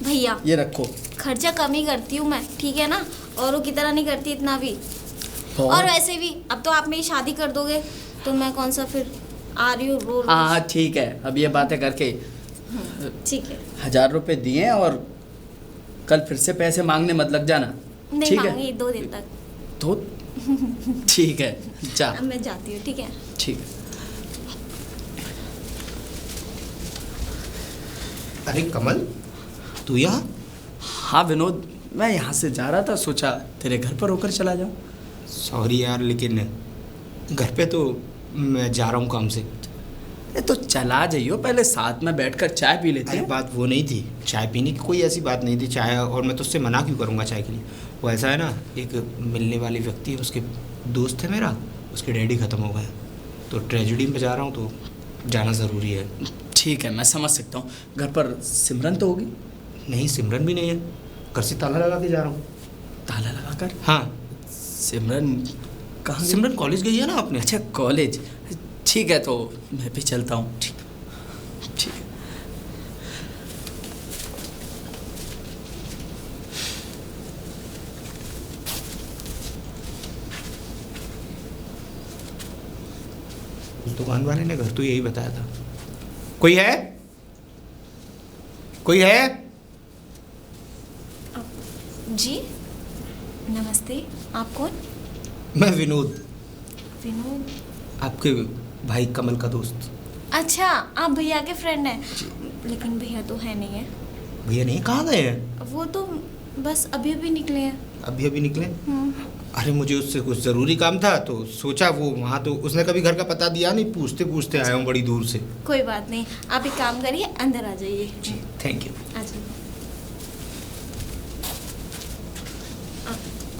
भैया ये रखो। खर्चा कम ही करती हूँ मैं, ठीक है ना? औरों की तरह नहीं करती इतना भी। और और वैसे भी अब तो आप मेरी शादी कर दोगे तो मैं कौन सा फिर आ रही हूँ रोज। हाँ ठीक है, अब ये बातें करके ठीक है। 1000 रुपए दिए और कल फिर से पैसे मांगने मत लग जाना। नहीं ठीक है? मांगी 2 दिन तक। तो ठीक है जा। अब मैं जाती हूँ, ठीक है? ठीक है। अरे कमल, तू यहाँ? हाँ विनोद, मैं यहाँ से जा रहा था, सोचा तेरे घर पर होकर चला जाऊँ। सॉरी यार, लेकिन घर पे तो मैं जा रहा हूँ काम से। अरे तो चला जाइयो, पहले साथ में बैठकर चाय पी लेते अरे हैं। बात वो नहीं थी, चाय पीने की कोई ऐसी बात नहीं थी। चाय, और मैं तो उससे मना क्यों करूँगा चाय के लिए? वो ऐसा है ना, एक मिलने वाली व्यक्ति है, उसके दोस्त है मेरा, उसके डैडी ख़त्म हो गए, तो ट्रेजेडी में जा रहा हूँ, तो जाना ज़रूरी है। ठीक है, मैं समझ सकता हूँ। घर पर सिमरन तो होगी? नहीं, सिमरन भी नहीं है, घर से ताला लगा के जा रहा हूँ। ताला लगाकर? हाँ। सिमरन कहाँ गई? सिमरन कॉलेज गई है ना अपने। अच्छा कॉलेज, ठीक है तो मैं भी चलता हूँ। ठीक ठीक है। उस दुकान वाले ने घर तो यही बताया था। कोई है? कोई है? जी नमस्ते, आप कौन? मैं विनोद, विनोद? आपके भाई कमल का दोस्त। अच्छा आप भैया के फ्रेंड हैं? लेकिन भैया तो है नहीं है। भैया नहीं, कहाँ गए हैं? वो तो बस अभी अभी निकले हैं। अभी अभी निकले? हम्म। अरे मुझे उससे कुछ ज़रूरी काम था, तो सोचा वो वहाँ, तो उसने कभी घर का पता दिया नहीं, पूछते पूछते आया हूँ बड़ी दूर से। कोई बात नहीं, आप एक काम करिए, अंदर आ जाइए। जी थैंक यू। आ जाइए।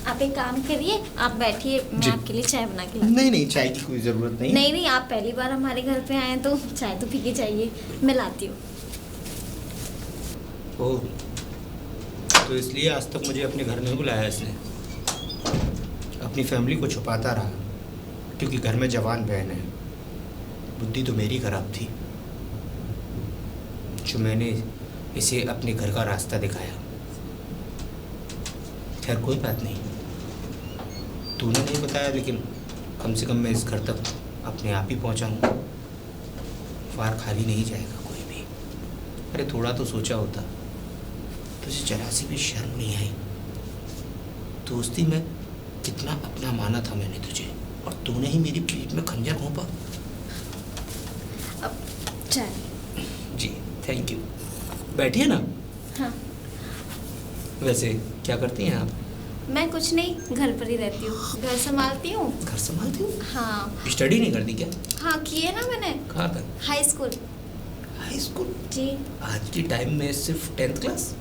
आप एक काम करिए, आप बैठिए, मैं जी। आपके लिए चाय बना के लाती नहीं नहीं, चाय की कोई ज़रूरत नहीं। हूँ। नहीं नहीं, आप पहली बार हमारे घर पे आए हैं तो चाय तो पी के चाहिए, मैं लाती हूँ। ओह, तो इसलिए आज तक मुझे अपने घर नहीं बुलाया इसने। अपनी फैमिली को छुपाता रहा, क्योंकि घर में जवान बहन है। बुद्धि तो मेरी खराब थी, जो मैंने इसे अपने घर का रास्ता दिखाया। खैर कोई बात नहीं, तूने नहीं बताया, लेकिन कम से कम मैं इस घर तक अपने आप ही पहुंचा हूँ। बार खाली नहीं जाएगा कोई भी। अरे थोड़ा तो सोचा होता, तुझे जरा सी भी शर्म नहीं आई? दोस्ती में कितना अपना माना था मैंने तुझे, और तूने ही मेरी पीठ में खंजर घोंपा। अब चाय। जी थैंक यू, बैठिए ना। हाँ। वैसे क्या करती हैं आप? मैं कुछ नहीं, घर पर ही रहती हूँ, घर संभालती हूँ। घर संभालती हूँ? हाँ। स्टडी नहीं करती क्या? हाँ की है ना मैंने। कहाँ तक? High school. High school? जी। आज के टाइम में सिर्फ 10th क्लास?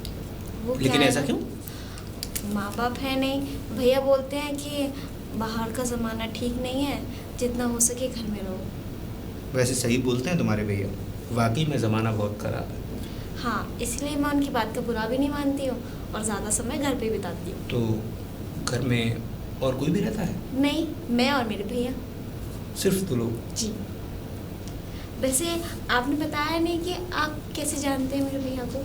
वो लेकिन क्या ऐसा है? क्यों? माँ बाप है नहीं, भैया बोलते हैं कि बाहर का ज़माना ठीक नहीं है, जितना हो सके घर में रहो। वैसे सही बोलते हैं तुम्हारे भैया, वाकई में ज़माना बहुत खराब है। हाँ, इसलिए मैं उनकी बात का बुरा भी नहीं मानती हूँ और ज़्यादा समय घर पे बिताती हूँ। तो घर में और कोई भी रहता है? नहीं, मैं और मेरे भैया। सिर्फ तो लोग? जी। वैसे आपने बताया नहीं कि आप कैसे जानते हैं मेरे भैया को?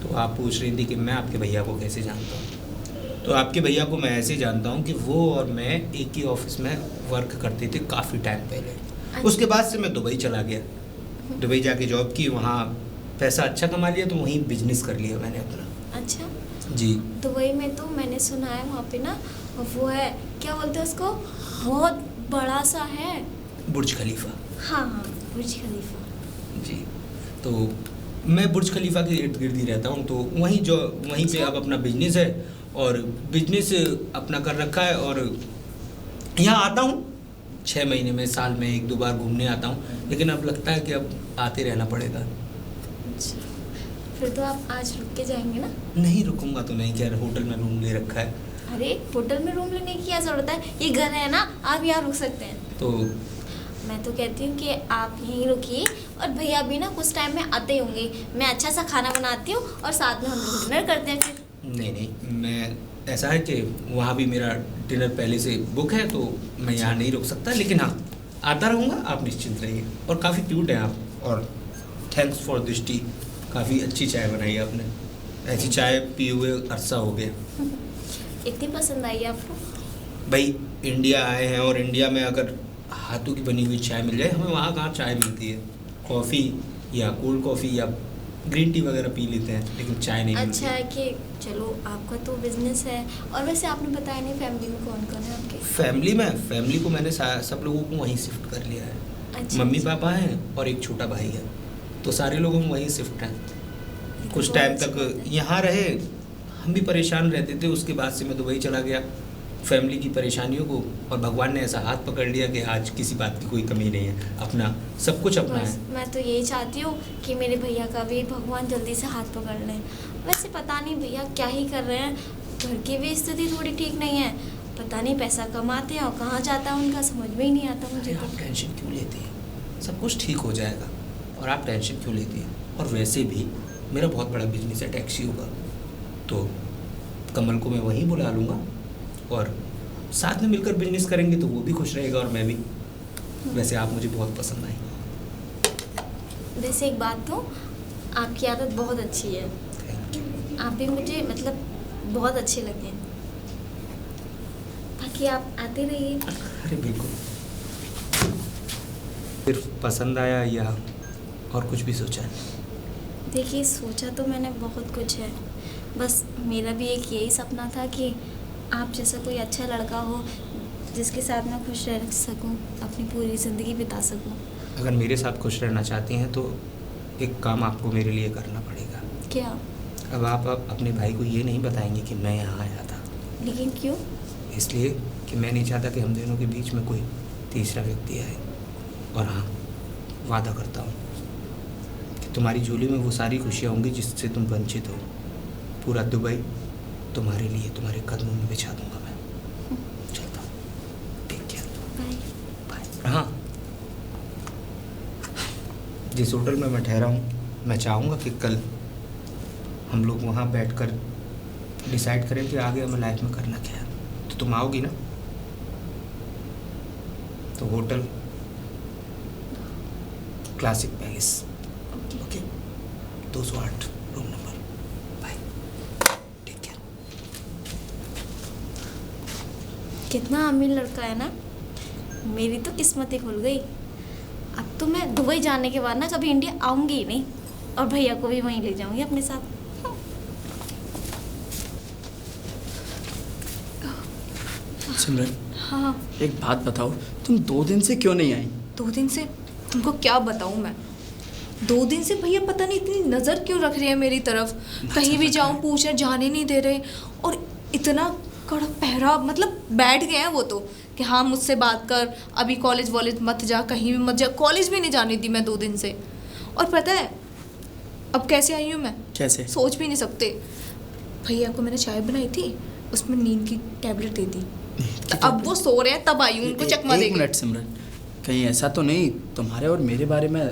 तो आप पूछ रही थी कि मैं आपके भैया को कैसे जानता हूँ। तो आपके भैया को मैं ऐसे जानता हूँ कि वो और मैं एक ही ऑफिस में वर्क करते थे काफ़ी टाइम पहले। अच्छा। उसके बाद से मैं दुबई चला गया, दुबई जाके जॉब की, वहाँ पैसा अच्छा कमा लिया, तो वहीं बिजनेस कर लिया मैंने अपना। अच्छा। जी। दुबई में तो मैंने सुना है वहाँ पे ना वो है, क्या बोलते हैं उसको, बहुत बड़ा सा है। बुर्ज खलीफा। हाँ हाँ, बुर्ज खलीफा। जी। तो मैं बुर्ज खलीफा के इर्द गिर्द ही रहता हूँ, तो वहीं पे अब अपना बिजनेस है और बिजनेस अपना कर रखा है। और यहाँ आता हूँ 6 महीने में, साल में 1-2 बार घूमने आता हूँ, लेकिन अब लगता है कि अब आते रहना पड़ेगा। अच्छा, फिर तो आप आज रुक के जाएंगे ना? नहीं रुकूंगा तो नहीं, क्या होटल में रूम ले रखा है। अरे होटल में रूम लेने की क्या ज़रूरत है, ये घर है ना, आप यहाँ रुक सकते हैं। तो मैं तो कहती हूँ कि आप यहीं रुकिए और भैया भी ना कुछ टाइम में आते ही होंगे। मैं अच्छा सा खाना बनाती हूँ और साथ में हम लोग डिनर करते हैं फिर। नहीं, मैं ऐसा है कि वहाँ भी मेरा डिनर पहले से बुक है, तो मैं यहाँ नहीं रुक सकता, लेकिन हाँ आता रहूँगा, आप निश्चिंत रहिए। और काफ़ी क्यूट हैं आप, और थैंक्स फॉर दिस टी, काफ़ी अच्छी चाय बनाई है आपने। ऐसी चाय पिए हुए अरसा हो गया। इतनी पसंद आई आपको? भाई इंडिया आए हैं और इंडिया में अगर हाथों की बनी हुई चाय मिल जाए, हमें वहाँ कहाँ चाय मिलती है। कॉफ़ी या कोल्ड कॉफ़ी या ग्रीन टी वगैरह पी लेते हैं, लेकिन चाय नहीं मिलती। अच्छा है कि चलो आपका तो बिजनेस है। और वैसे आपने बताया नहीं फैमिली में कौन कौन है आपके? फैमिली को मैंने सब लोगों को वहीं शिफ्ट कर लिया है। अच्छा, मम्मी अच्छा। पापा हैं और एक छोटा भाई है, तो सारे लोग हम वहीं शिफ्ट हैं। ये तो कुछ बहुत टाइम अच्छी तक बात है। यहाँ रहे, हम भी परेशान रहते थे। उसके बाद से मैं दुबई चला गया, फैमिली की परेशानियों को, और भगवान ने ऐसा हाथ पकड़ लिया कि आज किसी बात की कोई कमी नहीं है, अपना सब कुछ अपना बस है। मैं तो यही चाहती हूँ कि मेरे भैया का भी भगवान जल्दी से हाथ पकड़ लें। वैसे पता नहीं भैया क्या ही कर रहे हैं, घर की भी स्थिति थोड़ी ठीक नहीं है, पता नहीं पैसा कमाते हैं और कहाँ जाता है उनका, समझ में ही नहीं आता मुझे आप तो। टेंशन क्यों लेती हैं? सब कुछ ठीक हो जाएगा, और आप टेंशन क्यों लेती हैं? और वैसे भी मेरा बहुत बड़ा बिजनेस है टैक्सियों का, तो कमल को मैं वहीं बुला लूँगा और साथ में मिलकर बिजनेस करेंगे, तो वो भी खुश रहेगा और मैं भी। वैसे आप मुझे बहुत पसंद आई। वैसे एक बात तो, आपकी आदत बहुत अच्छी है, थैंक यू। आप भी मुझे मतलब बहुत अच्छे लगे हैं। बाकी आप आते रहिए। अरे बिल्कुल। सिर्फ पसंद आया या और कुछ भी सोचा है? देखिए सोचा तो मैंने बहुत कुछ है, बस मेरा भी एक यही सपना था कि आप जैसा कोई अच्छा लड़का हो जिसके साथ मैं खुश रह सकूं, अपनी पूरी ज़िंदगी बिता सकूं। अगर मेरे साथ खुश रहना चाहती हैं तो एक काम आपको मेरे लिए करना पड़ेगा। क्या? अब आप अपने भाई को ये नहीं बताएंगे कि मैं यहाँ आया था। लेकिन क्यों? इसलिए कि मैं नहीं चाहता कि हम दोनों के बीच में कोई तीसरा व्यक्ति आए। और हाँ, वादा करता हूँ कि तुम्हारी झोली में वो सारी खुशियाँ होंगी जिससे तुम वंचित हो। पूरा दुबई तुम्हारे लिए तुम्हारे कदमों में बिछा दूंगा मैं। चलता हूँ, टेक केयर, बाय। बाय। हाँ, जिस होटल में मैं ठहरा हूँ, मैं चाहूँगा कि कल हम लोग वहाँ बैठकर डिसाइड करें कि आगे हमें लाइफ में करना क्या है। तो तुम आओगी ना? तो hotel classic palace, okay, 208 room number. Bye, take care. कितना अमीर लड़का है ना, मेरी तो किस्मत ही खुल गई। अब तो मैं दुबई जाने के बाद ना कभी इंडिया आऊँगी ही नहीं, और भैया को भी वहीं ले जाऊँगी अपने साथ। सिमरन, हाँ, एक बात बताओ, तुम 2 दिन से क्यों नहीं आई? 2 दिन से तुमको क्या बताऊँ मैं। 2 दिन से भैया पता नहीं इतनी नज़र क्यों रख रहे हैं मेरी तरफ, कहीं भी जाऊँ पूछ रहे, जाने नहीं दे रहे, और इतना कड़क पहरा, मतलब बैठ गए हैं वो तो कि हाँ मुझसे बात कर, अभी कॉलेज वॉलेज मत जा, कहीं भी मत जा। कॉलेज भी नहीं जाने दी मैं 2 दिन से। और पता है अब कैसे आई हूँ मैं? कैसे? सोच भी नहीं सकते। भैया को मैंने चाय बनाई थी, उसमें नींद की टैबलेट दे दी, तो अब वो सो रहे हैं तब आई हूँ उनको चकमा देके। 1 मिनट सिमरन, कहीं ऐसा तो नहीं तुम्हारे और मेरे बारे में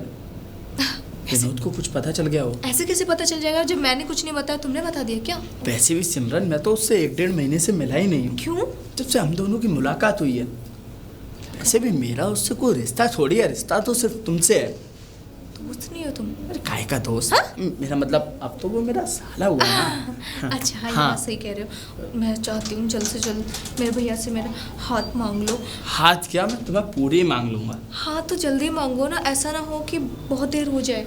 विनोद को कुछ पता चल गया हो? ऐसे कैसे पता चल जाएगा जब मैंने कुछ नहीं बताया, तुमने बता दिया क्या? वैसे भी सिमरन मैं तो उससे 1-1.5 महीने से मिला ही नहीं हूँ। क्यों? जब से हम दोनों की मुलाकात हुई है। वैसे भी मेरा उससे कोई रिश्ता थोड़ी है, रिश्ता तो सिर्फ तुमसे है। दोस्त नहीं हो तुम? अरे काय का दोस्त? हाँ? मेरा मतलब अब तो वो मेरा साला हुआ ना। अच्छा हाँ, हाँ। ये सही कह रहे हो। मैं चाहती हूँ जल्द से जल्द मेरे भैया से मेरा हाथ मांग लो। हाथ क्या, मैं तुम्हें पूरी मांग लूंगा। हाँ तो जल्दी मांगो ना, ऐसा ना हो कि बहुत देर हो जाए,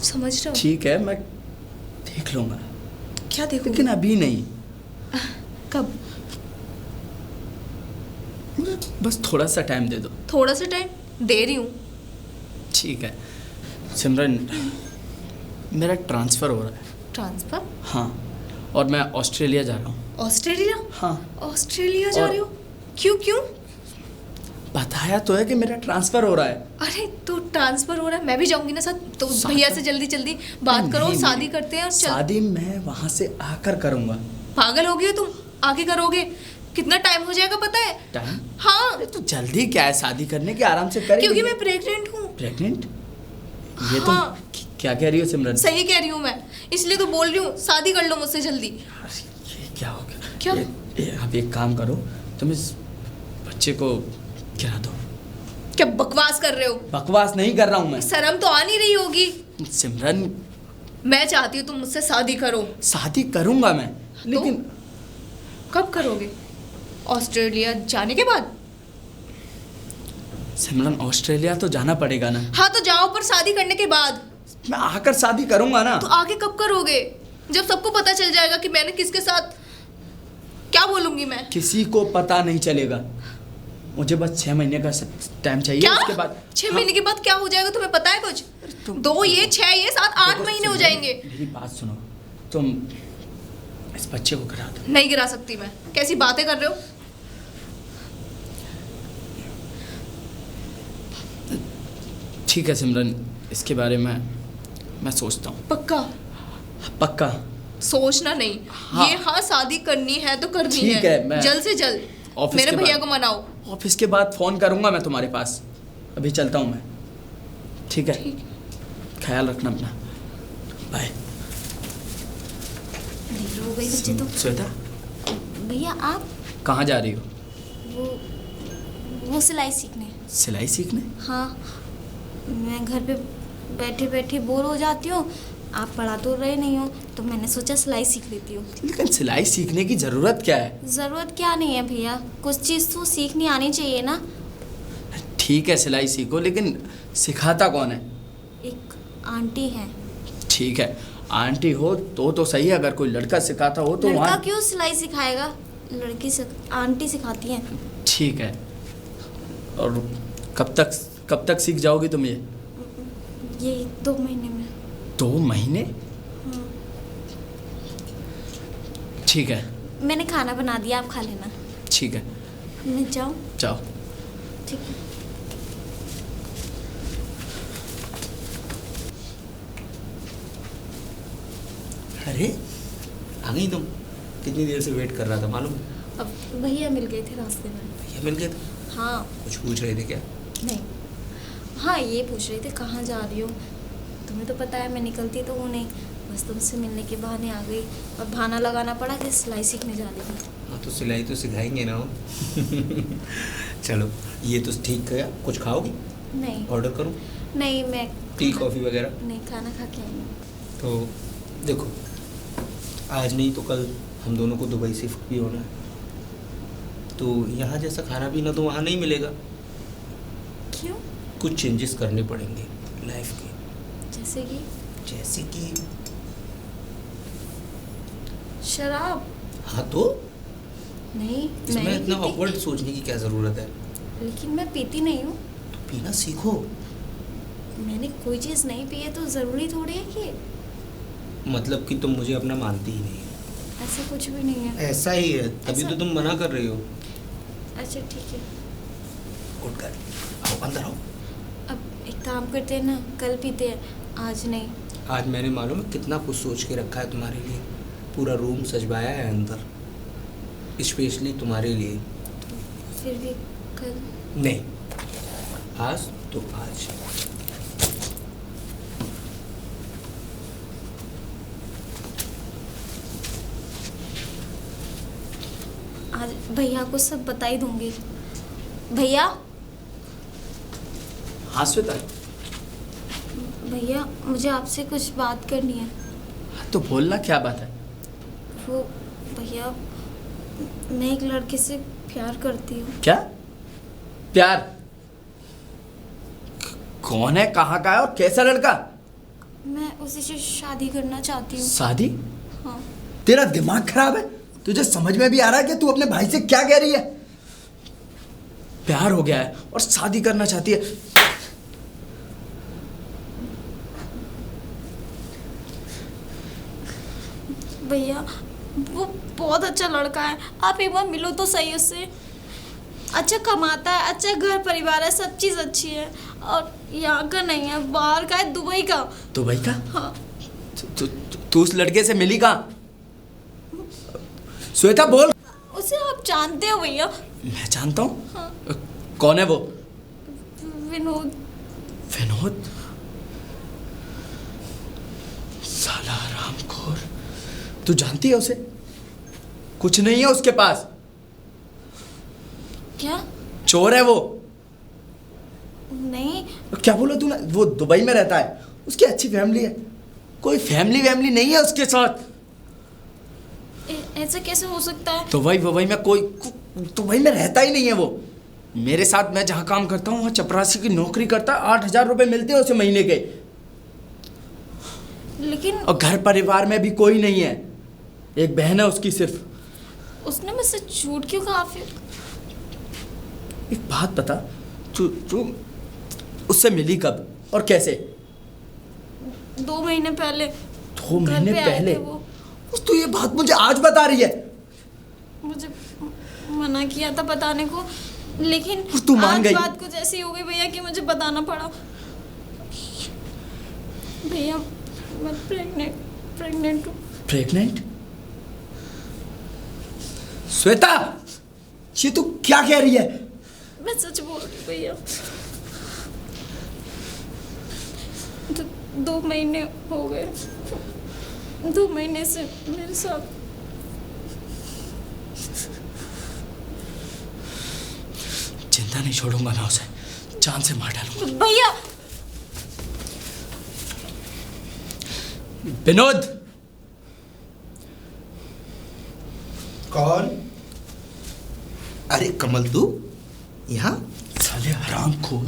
समझ रहे हो? ठीक है, मैं देख लूंगा, क्या देखो? लेकिन अभी नहीं। कब? मुझे बस थोड़ा सा टाइम दे दो। थोड़ा सा टाइम दे रही हूँ। ठीक है सिमरन, मेरा ट्रांसफ़र हो रहा है। ट्रांसफर? हाँ, और मैं ऑस्ट्रेलिया जा रहा हूँ। ऑस्ट्रेलिया? हाँ। ऑस्ट्रेलिया जा और- रहे हो? क्यों क्यों? बताया तो है कि मेरा ट्रांसफ़र हो रहा है। अरे तो ट्रांसफर हो रहा है, मैं भी जाऊंगी ना साथ, तो साथ भैया में? से जल्दी जल्दी बात करो, नहीं, शादी नहीं। करते हैं और चल। शादी मैं वहाँ से आकर करूँगा। पागल हो गए हो तुम? आगे करोगे? कितना टाइम हो जाएगा पता है? टाइम? हाँ, अरे तो जल्दी क्या है, शादी करने की, आराम से करेंगे। क्योंकि मैं प्रेग्नेंट हूँ। प्रेग्नेंट? ये हाँ। तुम क्या कह रही हो सिमरन? सही कह रही हूँ मैं, इसलिए तो बोल रही हूँ शादी कर लो मुझसे जल्दी। अरे ये क्या हो गया? क्या? आप एक काम करो, तुम इस बच्चे को गिरा दो। क्या बकवास कर रहे हो? बकवास नहीं कर रहा हूँ मैं। शर्म तो आ नहीं रही होगी। सिमरन, मैं चाहती हूँ तुम मुझसे शादी करो। शादी करूँगा मैं, लेकिन कब करोगे? ऑस्ट्रेलिया जाने के बाद? सिमरन ऑस्ट्रेलिया तो जाना पड़ेगा ना। हाँ तो जाओ, पर शादी करने के बाद। मैं आकर शादी करूँगा ना। तो आगे कब करोगे? जब सबको पता चल जाएगा कि मैंने किसके साथ, क्या बोलूंगी मैं? किसी को पता नहीं चलेगा। मुझे बस 6 महीने का टाइम चाहिए। क्या? उसके बाद 6 महीने के बाद क्या हो जाएगा तुम्हें पता है कुछ? 2 ये 6 ये 7 8 देखो, महीने हो सिमरन, जाएंगे। मेरी बात सुनो, तुम इस बच्चे को गिरा दो। नहीं गिरा सकती मैं। कैसी बातें कर रहे हो? ठीक है सिमरन, इसके बारे में मैं सोचता हूँ। पक्का? पक्का? सोचना नहीं। हाँ। ये हाँ शादी करनी है तो करनी ठीक है, मैं जल्द से जल्द ऑफिस मेरे के भैया बाद- को मनाओ। ऑफिस के बाद फ़ोन करूँगा मैं तुम्हारे पास। अभी चलता हूँ मैं। ठीक है? ठीक। ख्याल रखना अपना। बाय। देर हो गई बच्चे तो। श्वेता, भैया आप कहाँ जा रही हो? वो सिलाई सीखने। सिलाई सीखने? हाँ, मैं घर पे बैठे बैठे बोर हो जाती हूँ। आप पढ़ा तो रहे नहीं हो, तो मैंने सोचा सिलाई सीख लेती हूँ। लेकिन सिलाई सीखने की ज़रूरत क्या है? ज़रूरत क्या नहीं है भैया, कुछ चीज़ तो सीखनी आनी चाहिए ना। ठीक है सिलाई सीखो, लेकिन सिखाता कौन है? एक आंटी है। ठीक है, आंटी हो तो सही है। अगर कोई लड़का सिखाता हो तो लड़का वहाँ। क्यों सिलाई सिखाएगा? आंटी सिखाती हैं। ठीक है। और कब तक सीख जाओगी तुम ये? ये 2 महीने में। 2 महीने? ठीक है। मैंने खाना बना दिया, आप खा लेना। ठीक है, मैं जाऊँ? जाओ। ठीक है। अरे आ गई तुम? कितनी देर से वेट कर रहा था मालूम? अब भैया मिल गए थे रास्ते में। भैया मिल गए थे? हाँ। कुछ पूछ रहे थे क्या? नहीं, हाँ ये पूछ रहे थे कहाँ जा रही हो। तुम्हें तो पता है मैं निकलती तो हूँ नहीं, बस तुमसे मिलने के बहाने आ गई और बहाना लगाना पड़ा कि सिलाई सीखने जा रही हूँ। हाँ तो सिलाई तो सिखाएंगे ना हम। चलो ये तो ठीक है। कुछ खाओगी? नहीं ऑर्डर करूँ? नहीं, मैं टी कॉफ़ी वगैरह? नहीं, खाना खा के आई हूँ। तो देखो, आज नहीं तो कल हम दोनों को दुबई शिफ्ट भी होना है, तो यहाँ जैसा खाना पीना तो वहाँ नहीं मिलेगा। क्यों? कुछ चेंजेस करने पड़ेंगे लाइफ के। जैसे कि शराब? हाँ तो नहीं, इसमें मैं इतना नहीं पीती। ऑकवर्ड सोचने की क्या ज़रूरत है? लेकिन मैं पीती नहीं हूँ। तो पीना सीखो। मैंने कोई चीज़ नहीं पी है तो ज़रूरी थोड़ी है कि मतलब कि तुम मुझे अपना मानती ही नहीं। ऐसा कुछ भी नहीं है। ऐसा ही है, तभी ऐसा- तो तुम मना कर रही हो। अच्छा ठीक है, उठ कर आओ, अंदर आओ। अब एक काम करते हैं ना, कल पीते हैं, आज नहीं। आज मैंने मालूम है कितना कुछ सोच के रखा है तुम्हारे लिए। पूरा रूम सजवाया है अंदर, स्पेशली तुम्हारे लिए। फिर भी कल। नहीं, आज तो आज। आज भैया को सब बता ही दूंगी। भैया, हाँ श्वेता, भैया मुझे आपसे कुछ बात करनी है। तो बोलना, क्या बात है? वो भैया, मैं एक लड़के से प्यार करती हूँ। क्या प्यार? कौन है, कहाँ का है और कैसा लड़का? मैं उसी से शादी करना चाहती हूँ। शादी? हाँ। तेरा दिमाग खराब है? तुझे समझ में भी आ रहा है कि तू अपने भाई से क्या कह रही है? प्यार हो गया है और शादी करना चाहती है? भैया वो बहुत अच्छा लड़का है, आप एक बार मिलो तो सही उससे। अच्छा कमाता है, अच्छा घर परिवार है, सब चीज़ अच्छी है। और यहाँ का नहीं है, बाहर का है, दुबई का। दुबई का? हाँ। तू उस लड़के से मिली कहाँ? श्वेता बोल। उसे आप जानते हो भैया? मैं जानता हूँ। हाँ। कौन है वो? विनोद। विनोद? साला हरामखोर। तू जानती है उसे? कुछ नहीं है उसके पास। क्या? चोर है वो। नहीं। क्या बोला तूने? वो दुबई में रहता है, उसकी अच्छी फैमिली है। कोई फैमिली वैमिली नहीं है उसके साथ। ऐसा कैसे हो सकता है? दुबई में कोई दुबई में रहता ही नहीं है वो। मेरे साथ मैं जहाँ काम करता हूँ वहाँ चपरासी की नौकरी करता है, 8,000 रुपये मिलते हैं उसे महीने के। लेकिन और घर परिवार में भी कोई नहीं है, एक बहन है उसकी सिर्फ। उसने मुझसे झूठ क्यों कहा फिर? एक बात बता, तू उससे मिली कब और कैसे? 2 महीने पहले। 2 घर महीने पे आए पहले? थे वो। तू ये बात मुझे आज बता रही है? मुझे मना किया था बताने को, लेकिन तू मान आज गई? बात कुछ ऐसी हो गई भैया कि मुझे बताना पड़ा। भैया मैं प्रेग्नेंट हूँ। प्रेग्नेंट? श्वेता, ये तू क्या कह रही है? मैं सच बोल रही हूँ भैया। 2 महीने हो गए, 2 महीने से मेरे साथ। चिंता नहीं छोड़ूंगा मैं उसे, जान से मार डालूंगा। भैया विनोद। कौन? अरे कमल, तू यहाँ? साले हरामखोर,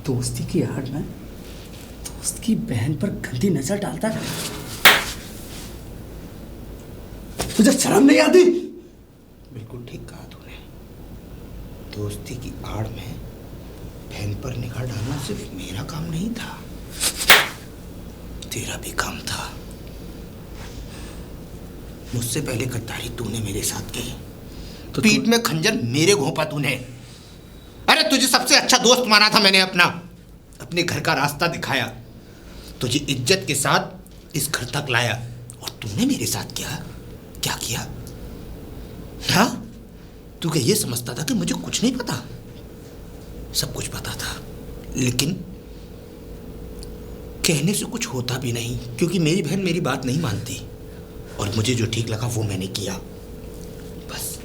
दोस्ती की आड़ में दोस्त की बहन पर गंदी नजर डालता है। तुझे शर्म नहीं आती? बिल्कुल ठीक कहा तूने। दोस्ती की आड़ में बहन पर निगाह डालना सिर्फ मेरा काम नहीं था, तेरा भी काम था। मुझसे पहले गद्दारी तूने मेरे साथ की, तो पीठ में खंजर मेरे घोंपा तूने। अरे तुझे सबसे अच्छा दोस्त माना था मैंने, अपने घर का रास्ता दिखाया, तुझे इज्जत के साथ इस घर तक लाया, और तूने मेरे साथ क्या किया? हाँ, तू क्या ये समझता था कि मुझे कुछ नहीं पता? सब कुछ पता था, लेकिन कहने से कुछ होता भी नहीं, क्योंकि मेरी बहन मेरी बात नहीं मानती, और मुझे जो ठीक लगा वो मैंने किया। बस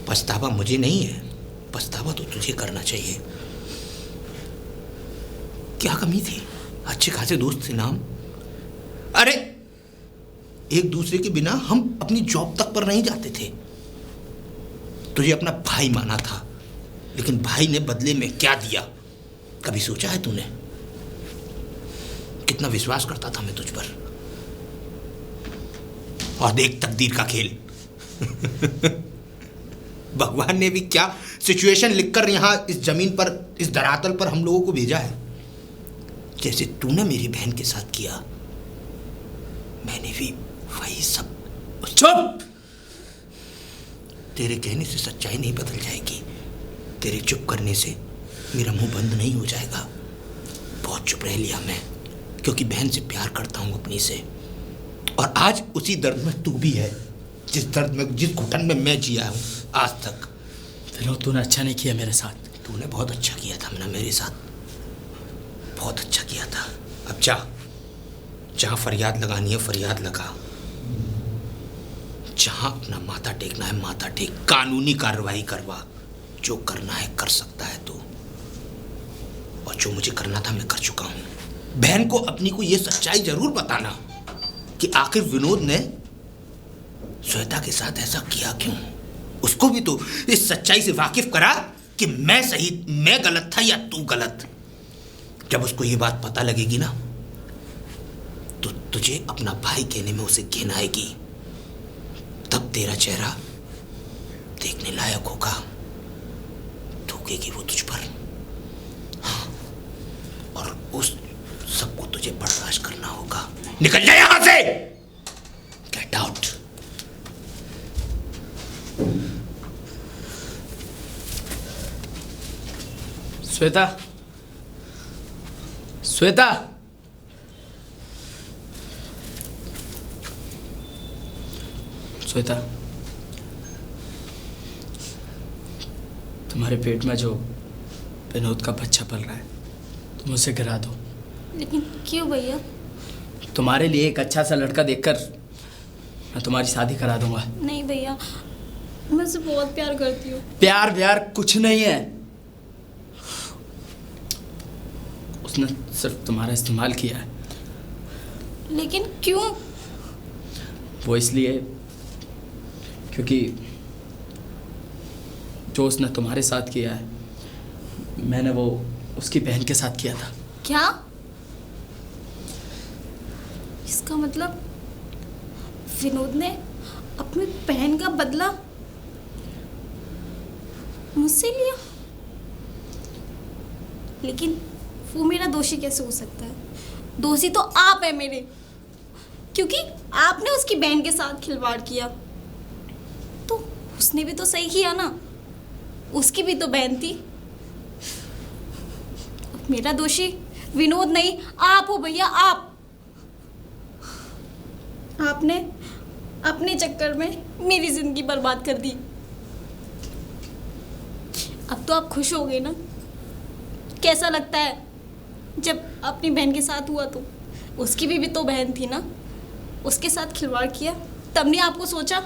पछतावा मुझे नहीं है, पछतावा तो तुझे करना चाहिए। क्या कमी थी? अच्छे खासे दोस्त थे नाम। अरे एक दूसरे के बिना हम अपनी जॉब तक पर नहीं जाते थे। तुझे अपना भाई माना था, लेकिन भाई ने बदले में क्या दिया, कभी सोचा है तूने? कितना विश्वास करता था मैं तुझ पर, और देख तकदीर का खेल। भगवान ने भी क्या सिचुएशन लिखकर यहाँ इस जमीन पर, इस धरातल पर हम लोगों को भेजा है। जैसे तूने मेरी बहन के साथ किया, मैंने भी वही सब। चुप! तेरे कहने से सच्चाई नहीं बदल जाएगी, तेरे चुप करने से मेरा मुंह बंद नहीं हो जाएगा। बहुत चुप रह लिया मैं, क्योंकि बहन से प्यार करता हूँ अपनी से। और आज उसी दर्द में तू भी है, जिस दर्द में, जिस घुटन में मैं जिया हूँ आज तक। विनोद, तूने अच्छा नहीं किया मेरे साथ। तूने बहुत अच्छा किया था ना मेरे साथ, बहुत अच्छा किया था। अब जा, जहाँ फरियाद लगानी है फरियाद लगा, जहाँ अपना माथा टेकना है माथा टेक, कानूनी कार्रवाई करवा। जो करना है कर सकता है तू, और जो मुझे करना था मैं कर चुका हूँ। बहन को अपनी को ये सच्चाई जरूर बताना कि आखिर विनोद ने श्वेता के साथ ऐसा किया क्यों। उसको भी तो इस सच्चाई से वाकिफ करा कि मैं सही, मैं गलत था या तू गलत। जब उसको ये बात पता लगेगी ना, तो तुझे अपना भाई कहने में उसे घिन आएगी। तब तेरा चेहरा देखने लायक होगा, थूकेगी वो तुझ पर। हाँ, और उस सबको तुझे बर्दाश्त करना होगा। निकल जा यहां से, गेट आउट। श्वेता, श्वेता, श्वेता, तुम्हारे पेट में जो विनोद का बच्चा पल रहा है, तुम उसे गिरा दो। लेकिन क्यों भैया? तुम्हारे लिए एक अच्छा सा लड़का देखकर मैं तुम्हारी शादी करा दूंगा। नहीं भैया, मैं उसे बहुत प्यार करती हूँ। प्यार व्यार कुछ नहीं है, उसने सिर्फ तुम्हारा इस्तेमाल किया है। लेकिन क्यों? वो इसलिए क्योंकि जो उसने तुम्हारे साथ किया है, मैंने वो उसकी बहन के साथ किया था। क्या? इसका मतलब विनोद ने अपनी बहन का बदला मुझसे लिया? लेकिन वो मेरा दोषी कैसे हो सकता है? दोषी तो आप है मेरे, क्योंकि आपने उसकी बहन के साथ खिलवाड़ किया। तो उसने भी तो सही किया ना, उसकी भी तो बहन थी। मेरा दोषी विनोद नहीं, आप हो भैया, आप। आपने अपने चक्कर में मेरी जिंदगी बर्बाद कर दी। अब तो आप खुश हो गए ना? कैसा लगता है जब अपनी बहन के साथ हुआ? तो उसकी भी तो बहन थी ना, उसके साथ खिलवाड़ किया। तब नहीं आपको सोचा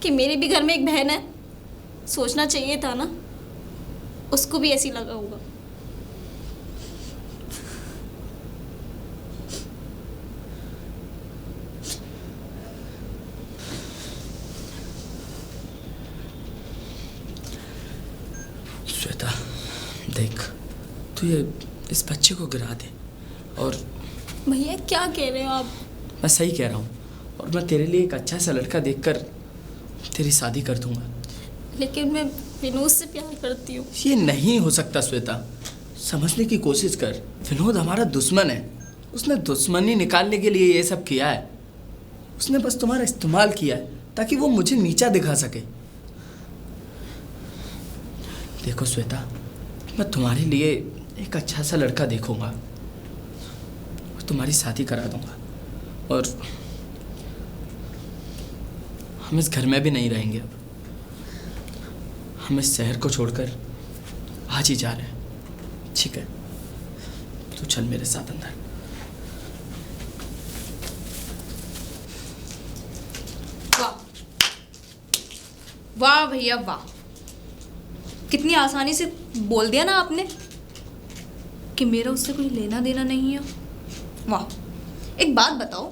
कि मेरे भी घर में एक बहन है? सोचना चाहिए था ना, उसको भी ऐसी लगा होगा। श्वेता, देख, तू ये इस बच्चे को गिरा दे। और भैया क्या कह रहे हो आप? मैं सही कह रहा हूँ, और मैं तेरे लिए एक अच्छा सा लड़का देखकर तेरी शादी कर दूंगा। लेकिन मैं विनोद से प्यार करती हूँ। ये नहीं हो सकता श्वेता, समझने की कोशिश कर। विनोद हमारा दुश्मन है, उसने दुश्मनी निकालने के लिए ये सब किया है। उसने बस तुम्हारा इस्तेमाल किया है ताकि वो मुझे नीचा दिखा सके। देखो श्वेता, मैं तुम्हारे लिए एक अच्छा सा लड़का देखूंगा, तुम्हारी शादी करा दूंगा, और हम इस घर में भी नहीं रहेंगे। अब हम इस शहर को छोड़कर आज ही जा रहे हैं, ठीक है? तू चल मेरे साथ अंदर। वाह वाह भैया वाह, कितनी आसानी से बोल दिया ना आपने कि मेरा उससे कोई लेना देना नहीं है। वाह, एक बात बताओ,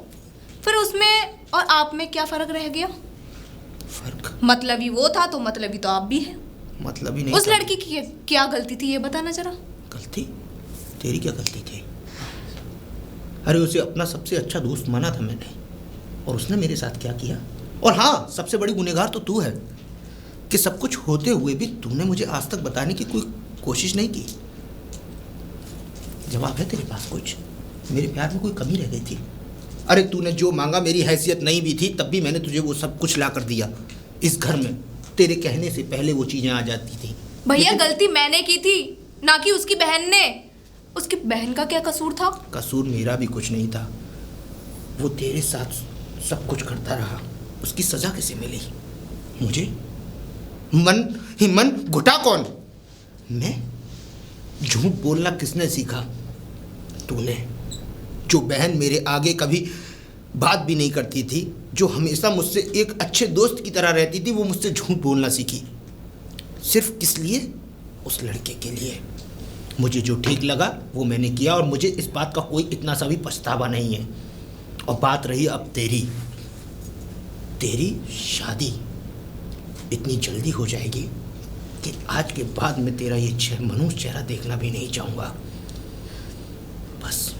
फिर उसमें और आप में क्या फ़र्क रह गया? फर्क? मतलबी वो था तो मतलबी तो आप भी हैं। मतलब ही नहीं उस था। लड़की की क्या गलती थी ये बताना जरा। गलती? तेरी क्या गलती थी? अरे उसे अपना सबसे अच्छा दोस्त माना था मैंने, और उसने मेरे साथ क्या किया। और हाँ, सबसे बड़ी गुनहगार तो तू है कि सब कुछ होते हुए भी तूने मुझे आज तक बताने की कोई कोशिश नहीं की। जवाब है तेरे पास कुछ? मेरे प्यार में कोई कमी रह गई थी? अरे तूने जो मांगा, मेरी हैसियत नहीं भी थी तब भी मैंने तुझे वो सब कुछ ला कर दिया। इस घर में तेरे कहने से पहले वो चीज़ें आ जाती थी। भैया गलती मैंने की थी, ना कि उसकी बहन ने। उसकी बहन का क्या कसूर था? कसूर मेरा भी कुछ नहीं था। वो तेरे साथ सब कुछ करता रहा, उसकी सजा कैसे मिली मुझे? मन घुटा कौन? मैं? झूठ बोलना किसने सीखा? तूने। जो बहन मेरे आगे कभी बात भी नहीं करती थी, जो हमेशा मुझसे एक अच्छे दोस्त की तरह रहती थी, वो मुझसे झूठ बोलना सीखी। सिर्फ किस लिए? उस लड़के के लिए। मुझे जो ठीक लगा वो मैंने किया, और मुझे इस बात का कोई इतना सा भी पछतावा नहीं है। और बात रही अब तेरी शादी इतनी जल्दी हो जाएगी कि आज के बाद मैं तेरा ये मनुष्य चेहरा देखना भी नहीं चाहूँगा। बस।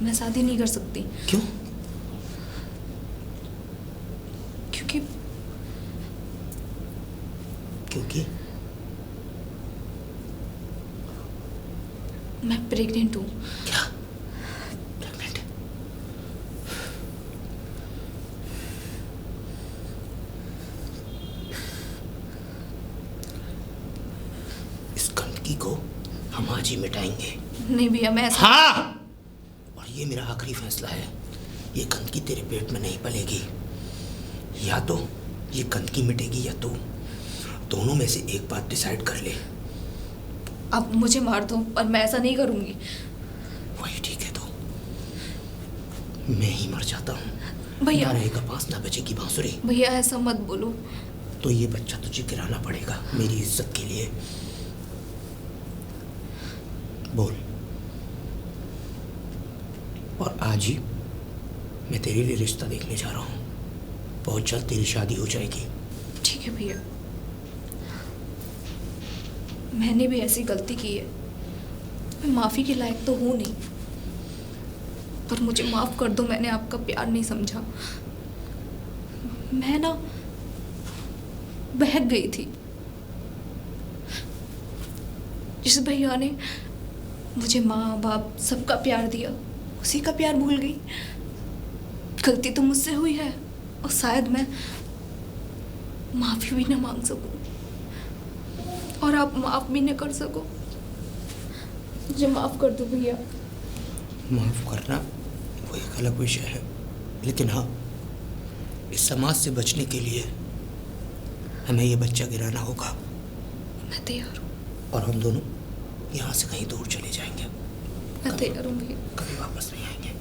मैं शादी नहीं कर सकती। क्यों? क्योंकि मैं प्रेग्नेंट हूँ। क्या? प्रेग्नेंट? इस गंदगी को हम आज ही मिटाएंगे। नहीं भैया, मैं ऐसा... हाँ, और ये मेरा आखिरी फैसला है। ये गंदगी तेरे पेट में नहीं पलेगी। या तो ये गंदगी मिटेगी या तू। दोनों में से एक बात डिसाइड कर ले। अब मुझे मार दो, पर मैं ऐसा नहीं करूंगी। वही ठीक है, तो मैं ही मर जाता हूँ। भैया, ना रहेगा बांस, ना बजेगी बांसुरी। भैया ऐसा मत बोलो। तो ये बच्चा तुझे गिराना पड़ेगा मेरी इज्जत के लिए। बोल। और आज ही मैं तेरे लिए रिश्ता देखने जा रहा हूँ। बहुत जल्द तेरी शादी हो जाएगी। ठीक है भैया, मैंने भी ऐसी गलती की है। मैं माफ़ी के लायक तो हूँ नहीं, पर मुझे माफ़ कर दो। मैंने आपका प्यार नहीं समझा। मैं ना बहक गई थी। जिस भैया ने मुझे माँ बाप सबका प्यार दिया, उसी का प्यार भूल गई। गलती तो मुझसे हुई है, और शायद मैं माफ़ी भी ना मांग सकूं, और आप माफ़ भी न कर सको। मुझे माफ़ कर दो भैया। माफ़ करना वो एक अलग विषय है, लेकिन हाँ, इस समाज से बचने के लिए हमें ये बच्चा गिराना होगा। मैं तैयार हूँ। और हम दोनों यहाँ से कहीं दूर चले जाएंगे। मैं तैयार हूँ भैया। कभी वापस नहीं आएंगे।